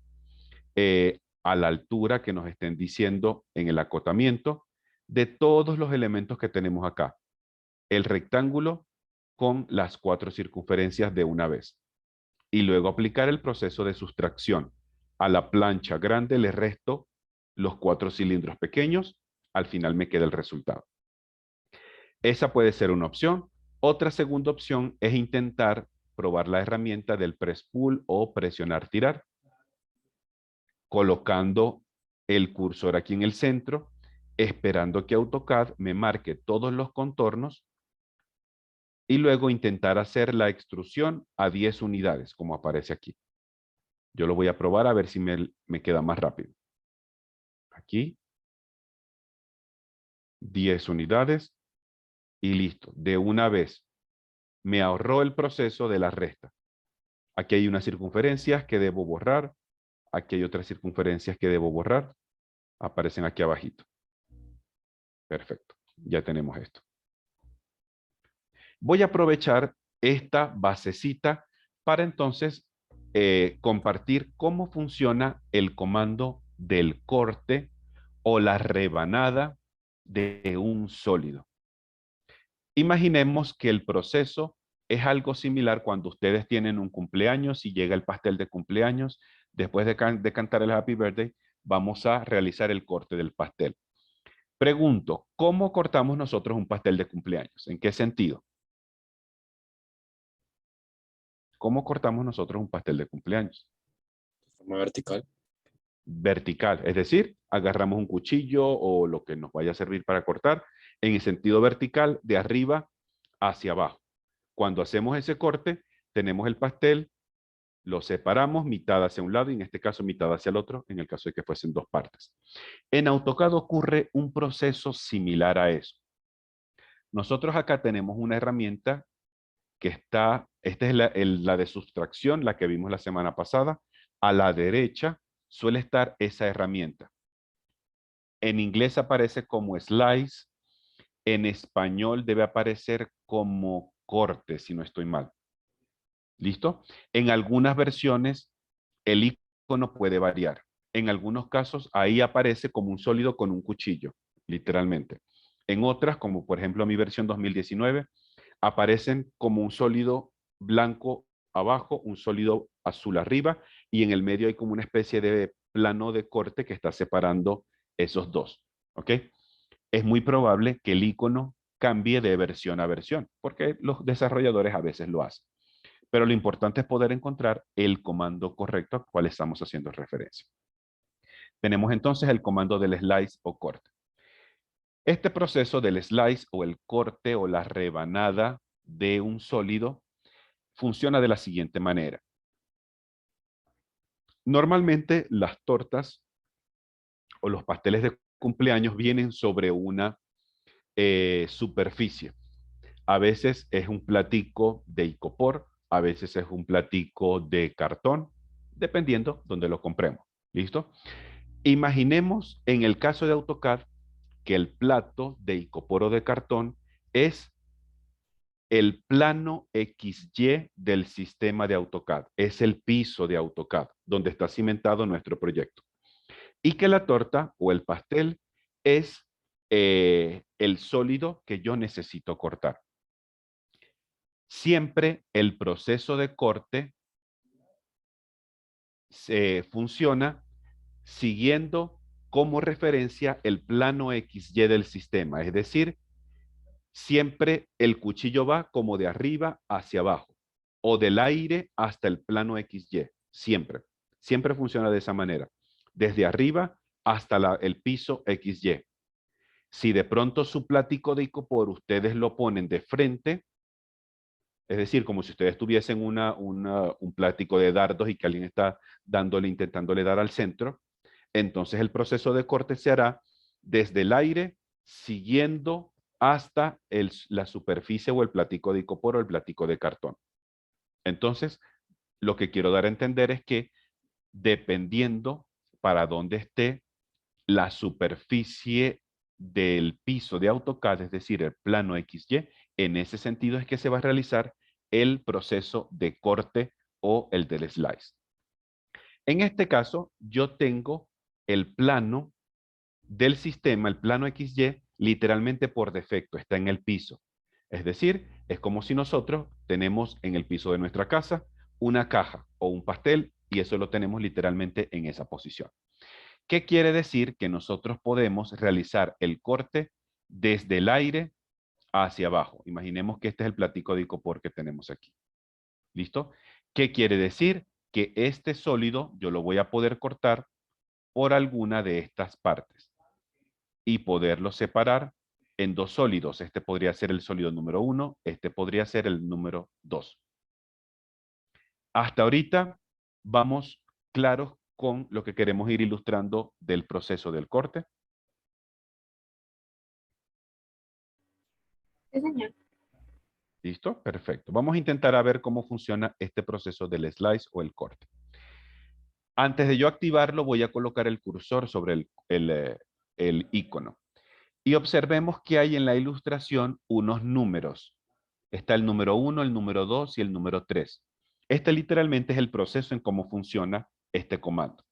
a la altura que nos estén diciendo en el acotamiento de todos los elementos que tenemos acá. El rectángulo con las 4 circunferencias de una vez. Y luego aplicar el proceso de sustracción. A la plancha grande le resto los 4 cilindros pequeños. Al final me queda el resultado. Esa puede ser una opción. Otra segunda opción es intentar probar la herramienta del press pull o presionar tirar, colocando el cursor aquí en el centro, esperando que AutoCAD me marque todos los contornos y luego intentar hacer la extrusión a 10 unidades, como aparece aquí. Yo lo voy a probar a ver si me queda más rápido. Aquí, 10 unidades y listo. De una vez me ahorró el proceso de la resta. Aquí hay unas circunferencias que debo borrar. Aquí hay otras circunferencias que debo borrar. Aparecen aquí abajito. Perfecto. Ya tenemos esto. Voy a aprovechar esta basecita para entonces compartir cómo funciona el comando del corte o la rebanada de un sólido. Imaginemos que el proceso es algo similar cuando ustedes tienen un cumpleaños y llega el pastel de cumpleaños. Después de cantar el Happy Birthday, vamos a realizar el corte del pastel. Pregunto, ¿cómo cortamos nosotros un pastel de cumpleaños? ¿En qué sentido? ¿Cómo cortamos nosotros un pastel de cumpleaños? De forma vertical. Vertical, es decir, agarramos un cuchillo o lo que nos vaya a servir para cortar en el sentido vertical de arriba hacia abajo. Cuando hacemos ese corte, tenemos el pastel, lo separamos mitad hacia un lado y en este caso mitad hacia el otro, en el caso de que fuesen 2 partes. En AutoCAD ocurre un proceso similar a eso. Nosotros acá tenemos una herramienta que esta es la de sustracción, la que vimos la semana pasada. A la derecha suele estar esa herramienta. En inglés aparece como slice, en español debe aparecer como corte, si no estoy mal. ¿Listo? En algunas versiones el icono puede variar. En algunos casos ahí aparece como un sólido con un cuchillo, literalmente. En otras, como por ejemplo mi versión 2019, aparecen como un sólido blanco abajo, un sólido azul arriba y en el medio hay como una especie de plano de corte que está separando esos dos. ¿Ok? Es muy probable que el icono cambie de versión a versión, porque los desarrolladores a veces lo hacen. Pero lo importante es poder encontrar el comando correcto al cual estamos haciendo referencia. Tenemos entonces el comando del slice o corte. Este proceso del slice o el corte o la rebanada de un sólido funciona de la siguiente manera. Normalmente las tortas o los pasteles de cumpleaños vienen sobre una superficie. A veces es un platico de icopor, a veces es un platico de cartón, dependiendo donde lo compremos. ¿Listo? Imaginemos en el caso de AutoCAD que el plato de icopor o de cartón es el plano XY del sistema de AutoCAD. Es el piso de AutoCAD, donde está cimentado nuestro proyecto. Y que la torta o el pastel es el sólido que yo necesito cortar. Siempre el proceso de corte funciona siguiendo como referencia el plano XY del sistema. Es decir, siempre el cuchillo va como de arriba hacia abajo o del aire hasta el plano XY. Siempre. Siempre funciona de esa manera. Desde arriba hasta el piso XY. Si de pronto su platico de icopor ustedes lo ponen de frente, es decir, como si ustedes tuviesen un plático de dardos y que alguien está intentándole dar al centro, entonces el proceso de corte se hará desde el aire, siguiendo hasta la superficie o el platico de icopor o el platico de cartón. Entonces, lo que quiero dar a entender es que dependiendo para dónde esté la superficie del piso de AutoCAD, es decir, el plano XY, en ese sentido es que se va a realizar el proceso de corte o el del slice. En este caso, yo tengo el plano del sistema, el plano XY, literalmente por defecto, está en el piso. Es decir, es como si nosotros tenemos en el piso de nuestra casa una caja o un pastel y eso lo tenemos literalmente en esa posición. ¿Qué quiere decir? Que nosotros podemos realizar el corte desde el aire hacia abajo. Imaginemos que este es el platico de icopor que tenemos aquí. ¿Listo? ¿Qué quiere decir? Que este sólido yo lo voy a poder cortar por alguna de estas partes y poderlo separar en dos sólidos. Este podría ser el sólido número 1, este podría ser el número 2. Hasta ahorita vamos claros con lo que queremos ir ilustrando del proceso del corte. Sí, señor. ¿Listo? Perfecto. Vamos a intentar a ver cómo funciona este proceso del slice o el corte. Antes de yo activarlo, voy a colocar el cursor sobre el icono. Y observemos que hay en la ilustración unos números. Está el número 1, el número 2 y el número 3. Este literalmente es el proceso en cómo funciona este comando.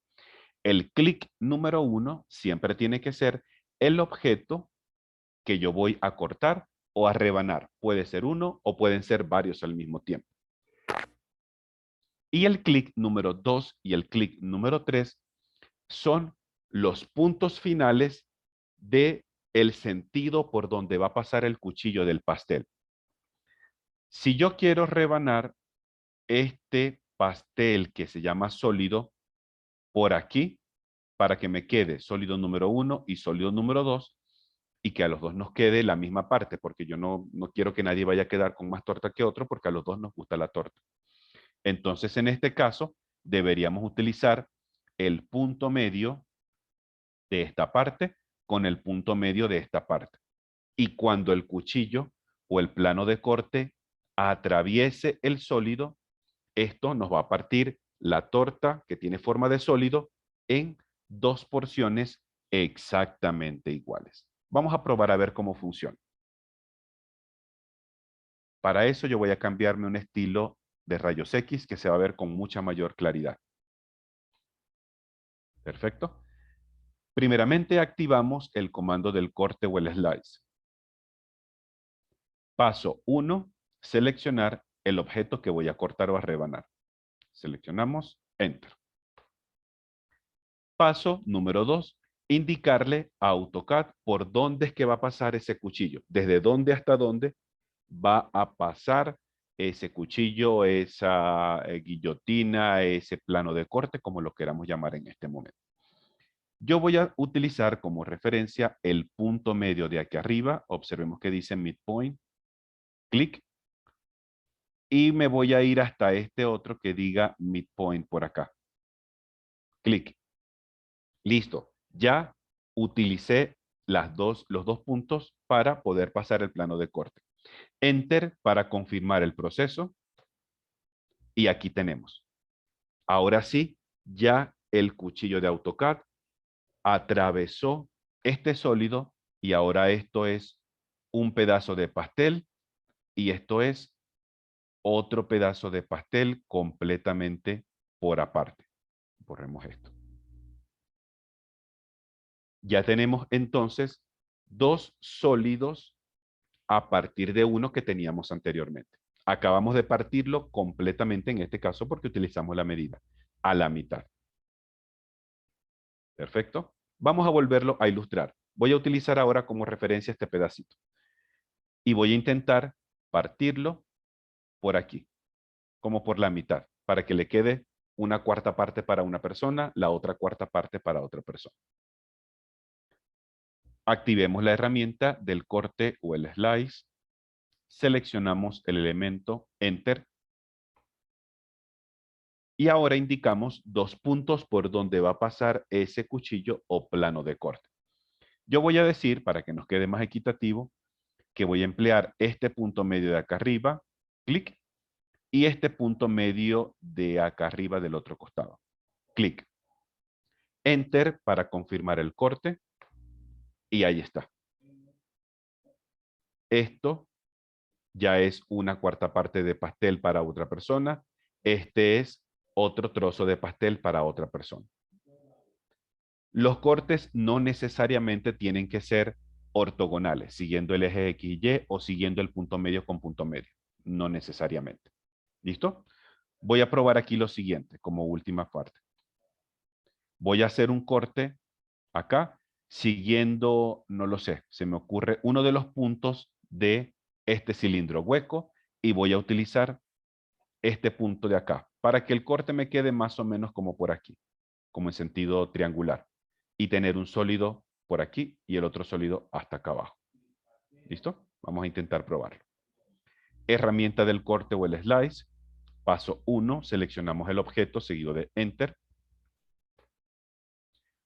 El clic número 1 siempre tiene que ser el objeto que yo voy a cortar o a rebanar. Puede ser uno o pueden ser varios al mismo tiempo. Y el clic número 2 y el clic número 3 son los puntos finales de el sentido por donde va a pasar el cuchillo del pastel. Si yo quiero rebanar este pastel que se llama sólido por aquí, para que me quede sólido número 1 y sólido número 2, y que a los dos nos quede la misma parte, porque yo no quiero que nadie vaya a quedar con más torta que otro, porque a los dos nos gusta la torta. Entonces, en este caso, deberíamos utilizar el punto medio de esta parte con el punto medio de esta parte. Y cuando el cuchillo o el plano de corte atraviese el sólido, esto nos va a partir la torta que tiene forma de sólido en dos porciones exactamente iguales. Vamos a probar a ver cómo funciona. Para eso yo voy a cambiarme un estilo de rayos X que se va a ver con mucha mayor claridad. Perfecto. Primeramente activamos el comando del corte o el slice. Paso 1, seleccionar el objeto que voy a cortar o a rebanar. Seleccionamos Enter. Paso número 2, indicarle a AutoCAD por dónde es que va a pasar ese cuchillo. Desde dónde hasta dónde va a pasar ese cuchillo, esa guillotina, ese plano de corte, como lo queramos llamar en este momento. Yo voy a utilizar como referencia el punto medio de aquí arriba. Observemos que dice midpoint. Clic. Y me voy a ir hasta este otro que diga midpoint por acá. Clic. Listo. Ya utilicé los dos puntos para poder pasar el plano de corte. Enter para confirmar el proceso. Y aquí tenemos. Ahora sí, ya el cuchillo de AutoCAD atravesó este sólido y ahora esto es un pedazo de pastel y esto es otro pedazo de pastel completamente por aparte. Borremos esto. Ya tenemos entonces dos sólidos a partir de uno que teníamos anteriormente. Acabamos de partirlo completamente en este caso porque utilizamos la medida a la mitad. Perfecto. Vamos a volverlo a ilustrar. Voy a utilizar ahora como referencia este pedacito. Y voy a intentar partirlo por aquí, como por la mitad, para que le quede una cuarta parte para una persona, la otra cuarta parte para otra persona. Activemos la herramienta del corte o el slice. Seleccionamos el elemento Enter. Y ahora indicamos dos puntos por donde va a pasar ese cuchillo o plano de corte. Yo voy a decir, para que nos quede más equitativo, que voy a emplear este punto medio de acá arriba, clic, y este punto medio de acá arriba del otro costado, clic. Enter para confirmar el corte, y ahí está. Esto ya es una cuarta parte de pastel para otra persona. Este es otro trozo de pastel para otra persona. Los cortes no necesariamente tienen que ser ortogonales, siguiendo el eje X y Y o siguiendo el punto medio con punto medio. No necesariamente. ¿Listo? Voy a probar aquí lo siguiente como última parte. Voy a hacer un corte acá, siguiendo, no lo sé, se me ocurre uno de los puntos de este cilindro hueco y voy a utilizar este punto de acá para que el corte me quede más o menos como por aquí, como en sentido triangular, y tener un sólido por aquí y el otro sólido hasta acá abajo. ¿Listo? Vamos a intentar probarlo. Herramienta del corte o el slice. Paso 1, seleccionamos el objeto seguido de Enter.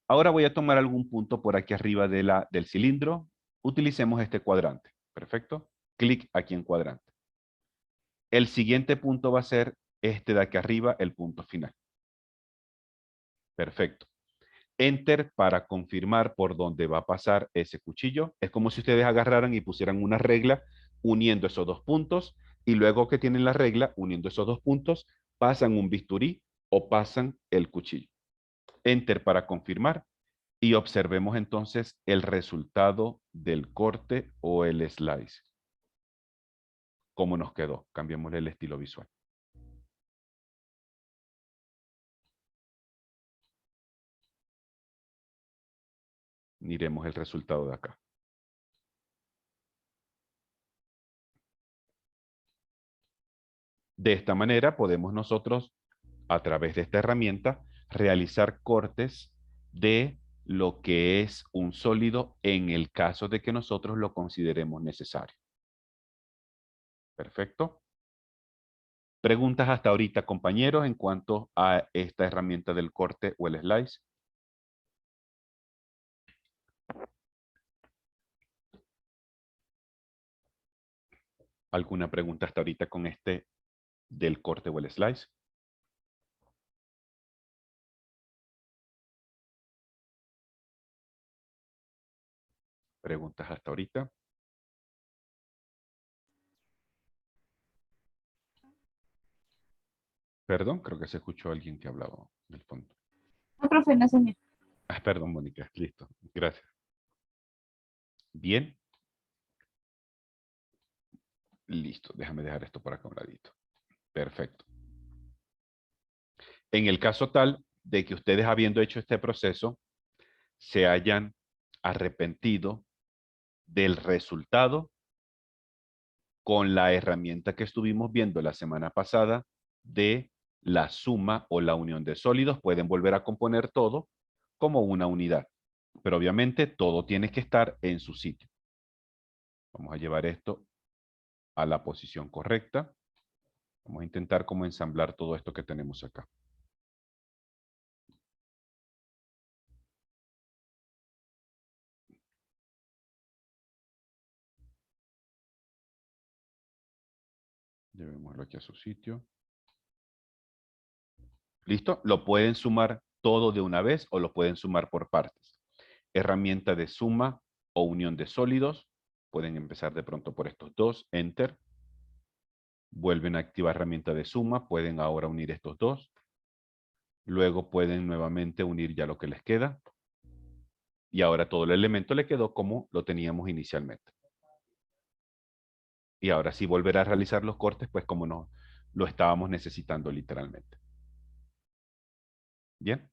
Ahora voy a tomar algún punto por aquí arriba del cilindro. Utilicemos este cuadrante. Perfecto. Clic aquí en cuadrante. El siguiente punto va a ser este de aquí arriba, el punto final. Perfecto. Enter para confirmar por dónde va a pasar ese cuchillo. Es como si ustedes agarraran y pusieran una regla uniendo esos dos puntos y luego que tienen la regla uniendo esos dos puntos, pasan un bisturí o pasan el cuchillo. Enter para confirmar y observemos entonces el resultado del corte o el slice. ¿Cómo nos quedó? Cambiémosle el estilo visual. Miremos el resultado de acá. De esta manera podemos nosotros, a través de esta herramienta, realizar cortes de lo que es un sólido en el caso de que nosotros lo consideremos necesario. Perfecto. ¿Preguntas hasta ahorita, compañeros, en cuanto a esta herramienta del corte o el slice? ¿Alguna pregunta hasta ahorita con este del corte o el slice? ¿Preguntas hasta ahorita? Perdón, creo que se escuchó a alguien que hablaba del fondo. No, profe, no, señor. Perdón, Mónica. Listo. Gracias. Bien. Listo. Déjame dejar esto por acá a un ladito. Perfecto. En el caso tal de que ustedes, habiendo hecho este proceso, se hayan arrepentido del resultado con la herramienta que estuvimos viendo la semana pasada de la suma o la unión de sólidos, pueden volver a componer todo como una unidad. Pero obviamente todo tiene que estar en su sitio. Vamos a llevar esto a la posición correcta. Vamos a intentar como ensamblar todo esto que tenemos acá. Llevémoslo aquí a su sitio. ¿Listo? Lo pueden sumar todo de una vez o lo pueden sumar por partes. Herramienta de suma o unión de sólidos. Pueden empezar de pronto por estos dos. Enter. Vuelven a activar herramienta de suma. Pueden ahora unir estos dos. Luego pueden nuevamente unir ya lo que les queda. Y ahora todo el elemento le quedó como lo teníamos inicialmente. Y ahora sí volver a realizar los cortes, pues como no lo estábamos necesitando literalmente. Bien.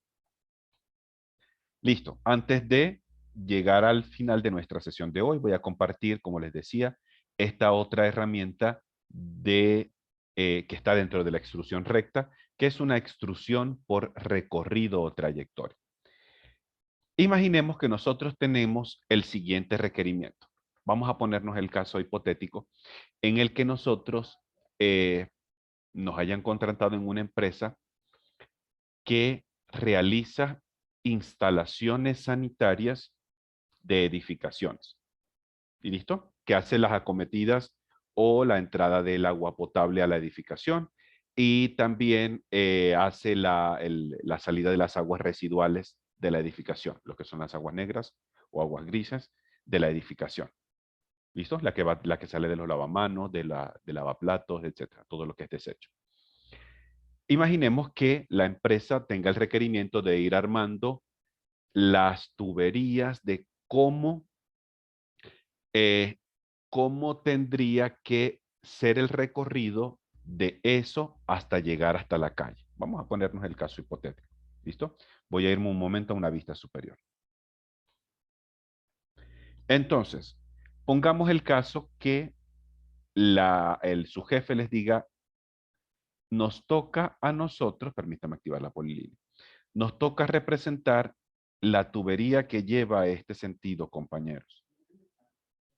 Listo. Antes de llegar al final de nuestra sesión de hoy, voy a compartir, como les decía, esta otra herramienta que está dentro de la extrusión recta, que es una extrusión por recorrido o trayectoria. Imaginemos que nosotros tenemos el siguiente requerimiento. Vamos a ponernos el caso hipotético en el que nosotros nos hayan contratado en una empresa que realiza instalaciones sanitarias de edificaciones. ¿Y listo? Que hace las acometidas o la entrada del agua potable a la edificación y también hace la salida de las aguas residuales de la edificación, lo que son las aguas negras o aguas grises de la edificación. ¿Listo? La que sale de los lavamanos, de lavaplatos, etcétera, todo lo que es desecho. Imaginemos que la empresa tenga el requerimiento de ir armando las tuberías de cómo tendría que ser el recorrido de eso hasta llegar hasta la calle. Vamos a ponernos el caso hipotético. ¿Listo? Voy a irme un momento a una vista superior. Entonces, pongamos el caso que su jefe les diga, nos toca a nosotros, permítame activar la polilínea, nos toca representar la tubería que lleva este sentido, compañeros.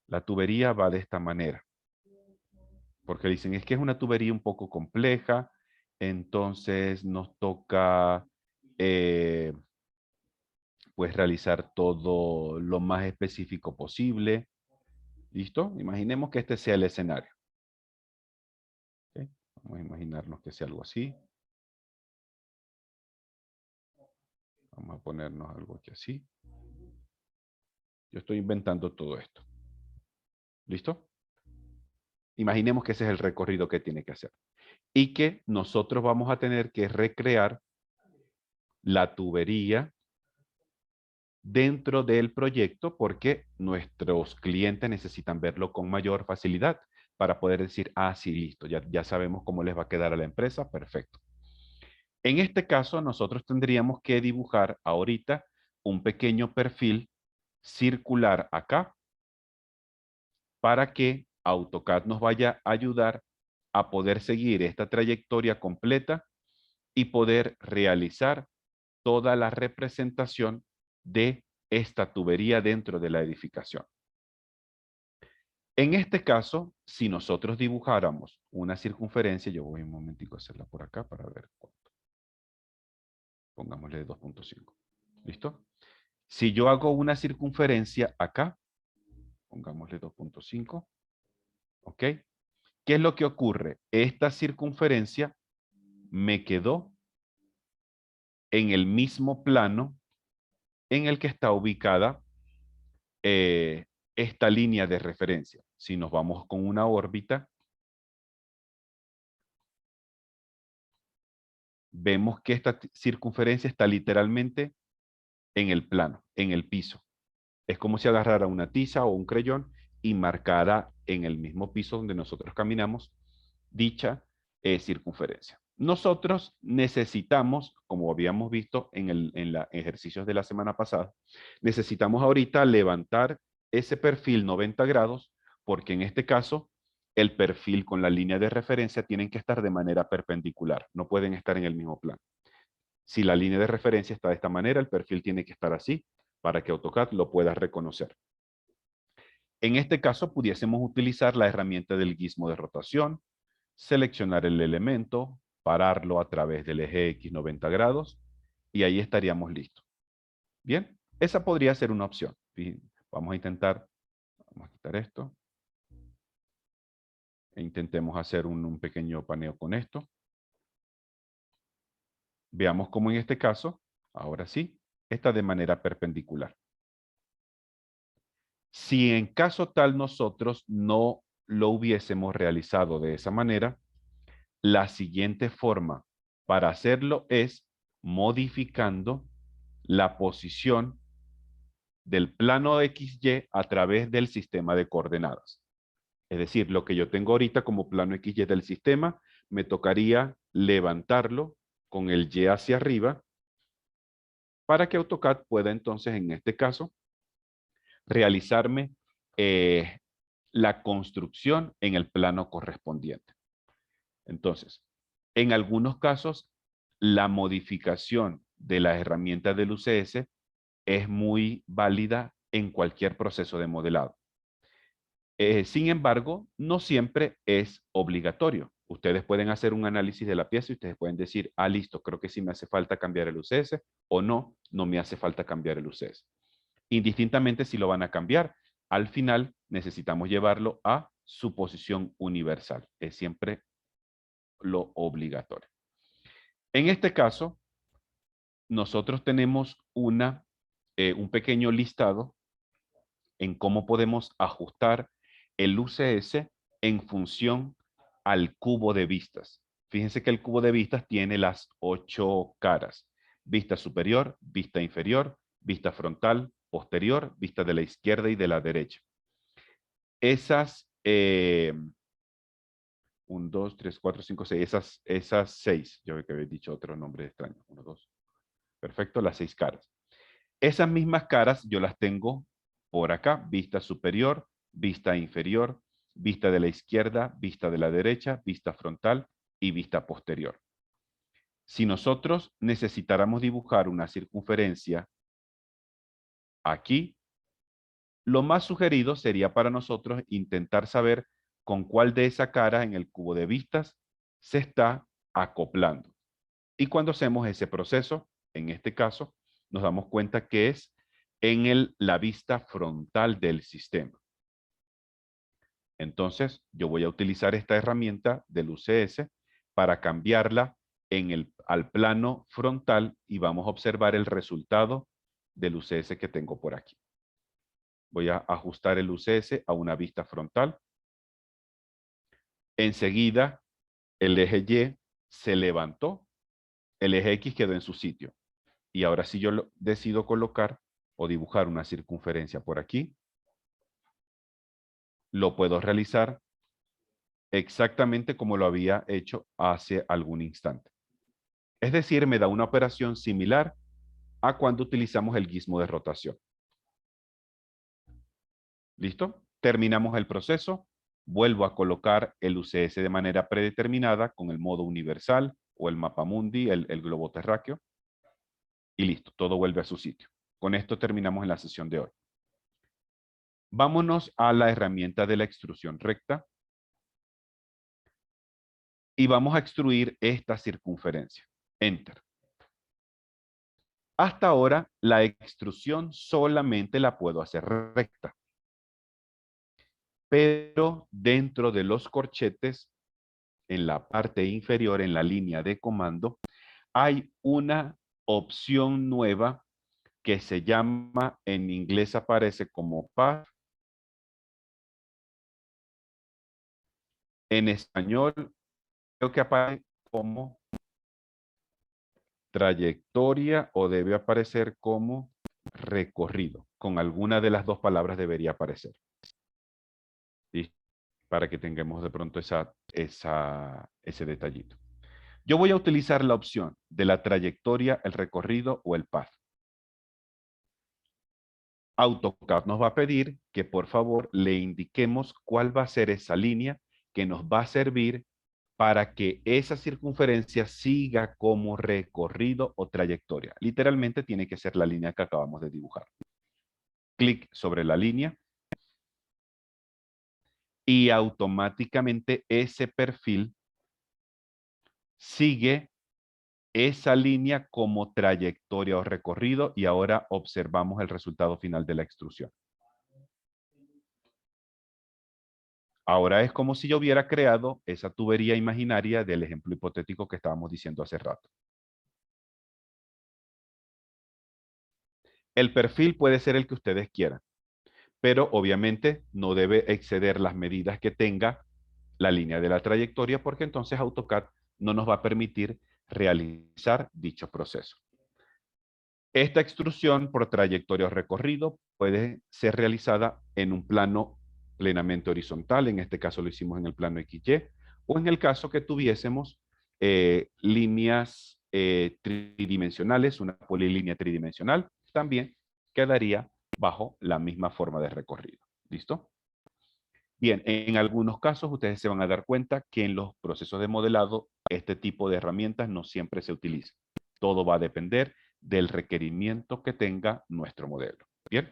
La tubería va de esta manera. Porque dicen, es que es una tubería un poco compleja, entonces nos toca pues realizar todo lo más específico posible. ¿Listo? Imaginemos que este sea el escenario. ¿Okay? Vamos a imaginarnos que sea algo así. Vamos a ponernos algo aquí así. Yo estoy inventando todo esto. ¿Listo? Imaginemos que ese es el recorrido que tiene que hacer. Y que nosotros vamos a tener que recrear la tubería dentro del proyecto porque nuestros clientes necesitan verlo con mayor facilidad para poder decir, ah, sí, listo, ya sabemos cómo les va a quedar a la empresa, perfecto. En este caso, nosotros tendríamos que dibujar ahorita un pequeño perfil circular acá para que AutoCAD nos vaya a ayudar a poder seguir esta trayectoria completa y poder realizar toda la representación de esta tubería dentro de la edificación. En este caso, si nosotros dibujáramos una circunferencia, yo voy un momentico a hacerla por acá para ver cuánto. Pongámosle 2.5. ¿Listo? Si yo hago una circunferencia acá, pongámosle 2.5. ¿Ok? ¿Qué es lo que ocurre? Esta circunferencia me quedó en el mismo plano en el que está ubicada esta línea de referencia. Si nos vamos con una órbita, vemos que esta circunferencia está literalmente en el plano, en el piso. Es como si agarrara una tiza o un creyón y marcara en el mismo piso donde nosotros caminamos dicha circunferencia. Nosotros necesitamos, como habíamos visto en los ejercicios de la semana pasada, necesitamos ahorita levantar ese perfil 90 grados, porque en este caso el perfil con la línea de referencia tienen que estar de manera perpendicular, no pueden estar en el mismo plano. Si la línea de referencia está de esta manera, el perfil tiene que estar así para que AutoCAD lo pueda reconocer. En este caso, pudiésemos utilizar la herramienta del guismo de rotación, seleccionar el elemento, pararlo a través del eje X 90 grados y ahí estaríamos listos. Bien, esa podría ser una opción. Vamos a intentar, vamos a quitar esto. E intentemos hacer un pequeño paneo con esto. Veamos cómo en este caso, ahora sí, está de manera perpendicular. Si en caso tal nosotros no lo hubiésemos realizado de esa manera, la siguiente forma para hacerlo es modificando la posición del plano XY a través del sistema de coordenadas. Es decir, lo que yo tengo ahorita como plano XY del sistema, me tocaría levantarlo con el Y hacia arriba para que AutoCAD pueda entonces, en este caso, realizarme la construcción en el plano correspondiente. Entonces, en algunos casos, la modificación de las herramientas del UCS es muy válida en cualquier proceso de modelado. Sin embargo, no siempre es obligatorio. Ustedes pueden hacer un análisis de la pieza y ustedes pueden decir, ah, listo, creo que sí me hace falta cambiar el UCS o no, no me hace falta cambiar el UCS. Indistintamente si lo van a cambiar, al final necesitamos llevarlo a su posición universal. Es siempre lo obligatorio. En este caso, nosotros tenemos un pequeño listado en cómo podemos ajustar el UCS en función al cubo de vistas. Fíjense que el cubo de vistas tiene las 8 caras. Vista superior, vista inferior, vista frontal, posterior, vista de la izquierda y de la derecha. Esas 1, 2, 3, 4, 5, 6. Esas 6. Yo que había dicho otro nombre extraño. 1, 2. Perfecto, las 6 caras. Esas mismas caras yo las tengo por acá. Vista superior, vista inferior, vista de la izquierda, vista de la derecha, vista frontal y vista posterior. Si nosotros necesitáramos dibujar una circunferencia aquí, lo más sugerido sería para nosotros intentar saber con cuál de esa cara en el cubo de vistas se está acoplando. Y cuando hacemos ese proceso, en este caso, nos damos cuenta que es en la vista frontal del sistema. Entonces, yo voy a utilizar esta herramienta del UCS para cambiarla al plano frontal y vamos a observar el resultado del UCS que tengo por aquí. Voy a ajustar el UCS a una vista frontal. Enseguida, el eje Y se levantó, el eje X quedó en su sitio. Y ahora si yo decido colocar o dibujar una circunferencia por aquí, lo puedo realizar exactamente como lo había hecho hace algún instante. Es decir, me da una operación similar a cuando utilizamos el gizmo de rotación. ¿Listo? Terminamos el proceso. Vuelvo a colocar el UCS de manera predeterminada con el modo universal o el mapamundi, el globo terráqueo. Y listo, todo vuelve a su sitio. Con esto terminamos en la sesión de hoy. Vámonos a la herramienta de la extrusión recta. Y vamos a extruir esta circunferencia. Enter. Hasta ahora, la extrusión solamente la puedo hacer recta. Pero dentro de los corchetes, en la parte inferior, en la línea de comando, hay una opción nueva que se llama, en inglés aparece como path. En español, creo que aparece como trayectoria o debe aparecer como recorrido. Con alguna de las dos palabras debería aparecer. ¿Sí? Para que tengamos de pronto ese detallito. Yo voy a utilizar la opción de la trayectoria, el recorrido o el path. AutoCAD nos va a pedir que por favor le indiquemos cuál va a ser esa línea que nos va a servir para que esa circunferencia siga como recorrido o trayectoria. Literalmente tiene que ser la línea que acabamos de dibujar. Clic sobre la línea y automáticamente ese perfil sigue esa línea como trayectoria o recorrido y ahora observamos el resultado final de la extrusión. Ahora es como si yo hubiera creado esa tubería imaginaria del ejemplo hipotético que estábamos diciendo hace rato. El perfil puede ser el que ustedes quieran, pero obviamente no debe exceder las medidas que tenga la línea de la trayectoria porque entonces AutoCAD no nos va a permitir realizar dicho proceso. Esta extrusión por trayectoria o recorrido puede ser realizada en un plano plenamente horizontal, en este caso lo hicimos en el plano XY, o en el caso que tuviésemos líneas tridimensionales, una polilínea tridimensional, también quedaría bajo la misma forma de recorrido. ¿Listo? Bien, en algunos casos ustedes se van a dar cuenta que en los procesos de modelado este tipo de herramientas no siempre se utiliza. Todo va a depender del requerimiento que tenga nuestro modelo. ¿Bien?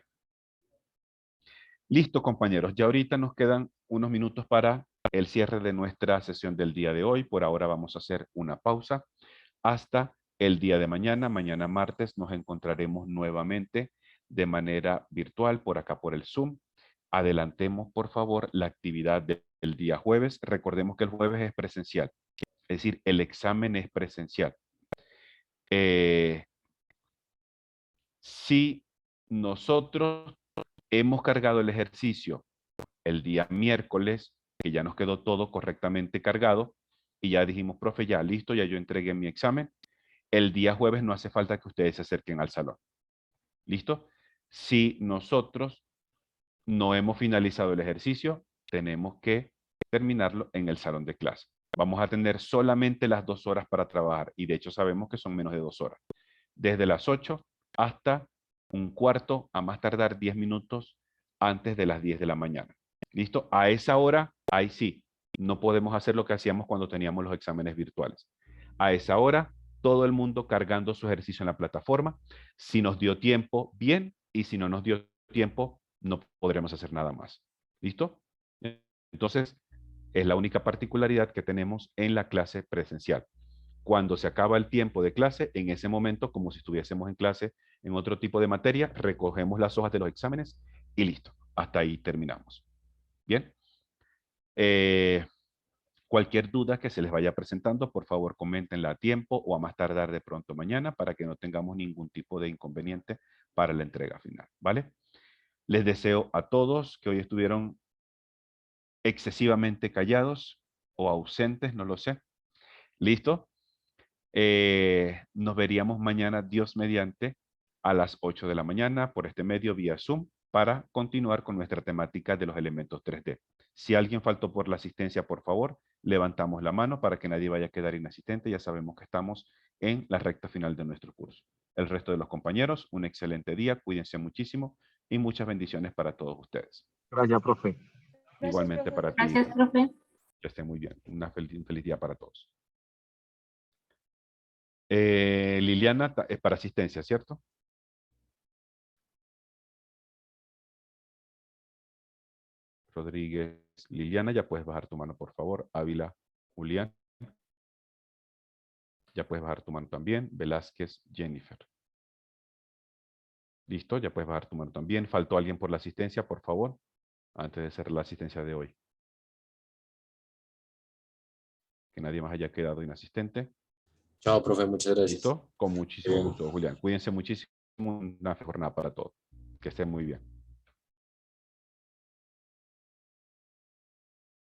Listo, compañeros. Ya ahorita nos quedan unos minutos para el cierre de nuestra sesión del día de hoy. Por ahora vamos a hacer una pausa hasta el día de mañana. Mañana martes nos encontraremos nuevamente de manera virtual por acá por el Zoom. Adelantemos, por favor, la actividad del día jueves. Recordemos que el jueves es presencial. Es decir, el examen es presencial. Si nosotros hemos cargado el ejercicio el día miércoles, que ya nos quedó todo correctamente cargado, y ya dijimos, profe, ya listo, ya yo entregué mi examen. El día jueves no hace falta que ustedes se acerquen al salón. ¿Listo? Si nosotros no hemos finalizado el ejercicio, tenemos que terminarlo en el salón de clase. Vamos a tener solamente las 2 horas para trabajar y de hecho sabemos que son menos de 2 horas. Desde las 8 hasta un cuarto, a más tardar 10 minutos antes de las 10 de la mañana. ¿Listo? A esa hora, ahí sí, no podemos hacer lo que hacíamos cuando teníamos los exámenes virtuales. A esa hora, todo el mundo cargando su ejercicio en la plataforma. Si nos dio tiempo, bien, y si no nos dio tiempo, no podremos hacer nada más. ¿Listo? Entonces, es la única particularidad que tenemos en la clase presencial. Cuando se acaba el tiempo de clase, en ese momento, como si estuviésemos en clase en otro tipo de materia, recogemos las hojas de los exámenes y listo. Hasta ahí terminamos. Bien. Cualquier duda que se les vaya presentando, por favor, coméntenla a tiempo o a más tardar de pronto mañana para que no tengamos ningún tipo de inconveniente para la entrega final, ¿vale? Les deseo a todos que hoy estuvieron excesivamente callados o ausentes, no lo sé. ¿Listo? Nos veríamos mañana, Dios mediante, a las 8 de la mañana por este medio vía Zoom para continuar con nuestra temática de los elementos 3D. Si alguien faltó por la asistencia, por favor, levantamos la mano para que nadie vaya a quedar inasistente. Ya sabemos que estamos en la recta final de nuestro curso. El resto de los compañeros, un excelente día, cuídense muchísimo y muchas bendiciones para todos ustedes. Gracias, profe. Igualmente para ti. Gracias, profe. Que estén muy bien. Un feliz día para todos. Liliana, es para asistencia, ¿cierto? Rodríguez, Liliana, ya puedes bajar tu mano, por favor. Ávila, Julián. Ya puedes bajar tu mano también. Velázquez, Jennifer. Listo, ya puedes bajar tu mano también. ¿Faltó alguien por la asistencia, por favor? Antes de hacer la asistencia de hoy. Que nadie más haya quedado inasistente. Chao, profe, muchas gracias. ¿Listo? Con muchísimo Bien. gusto, Julián. Cuídense muchísimo. Una jornada para todos. Que estén muy bien.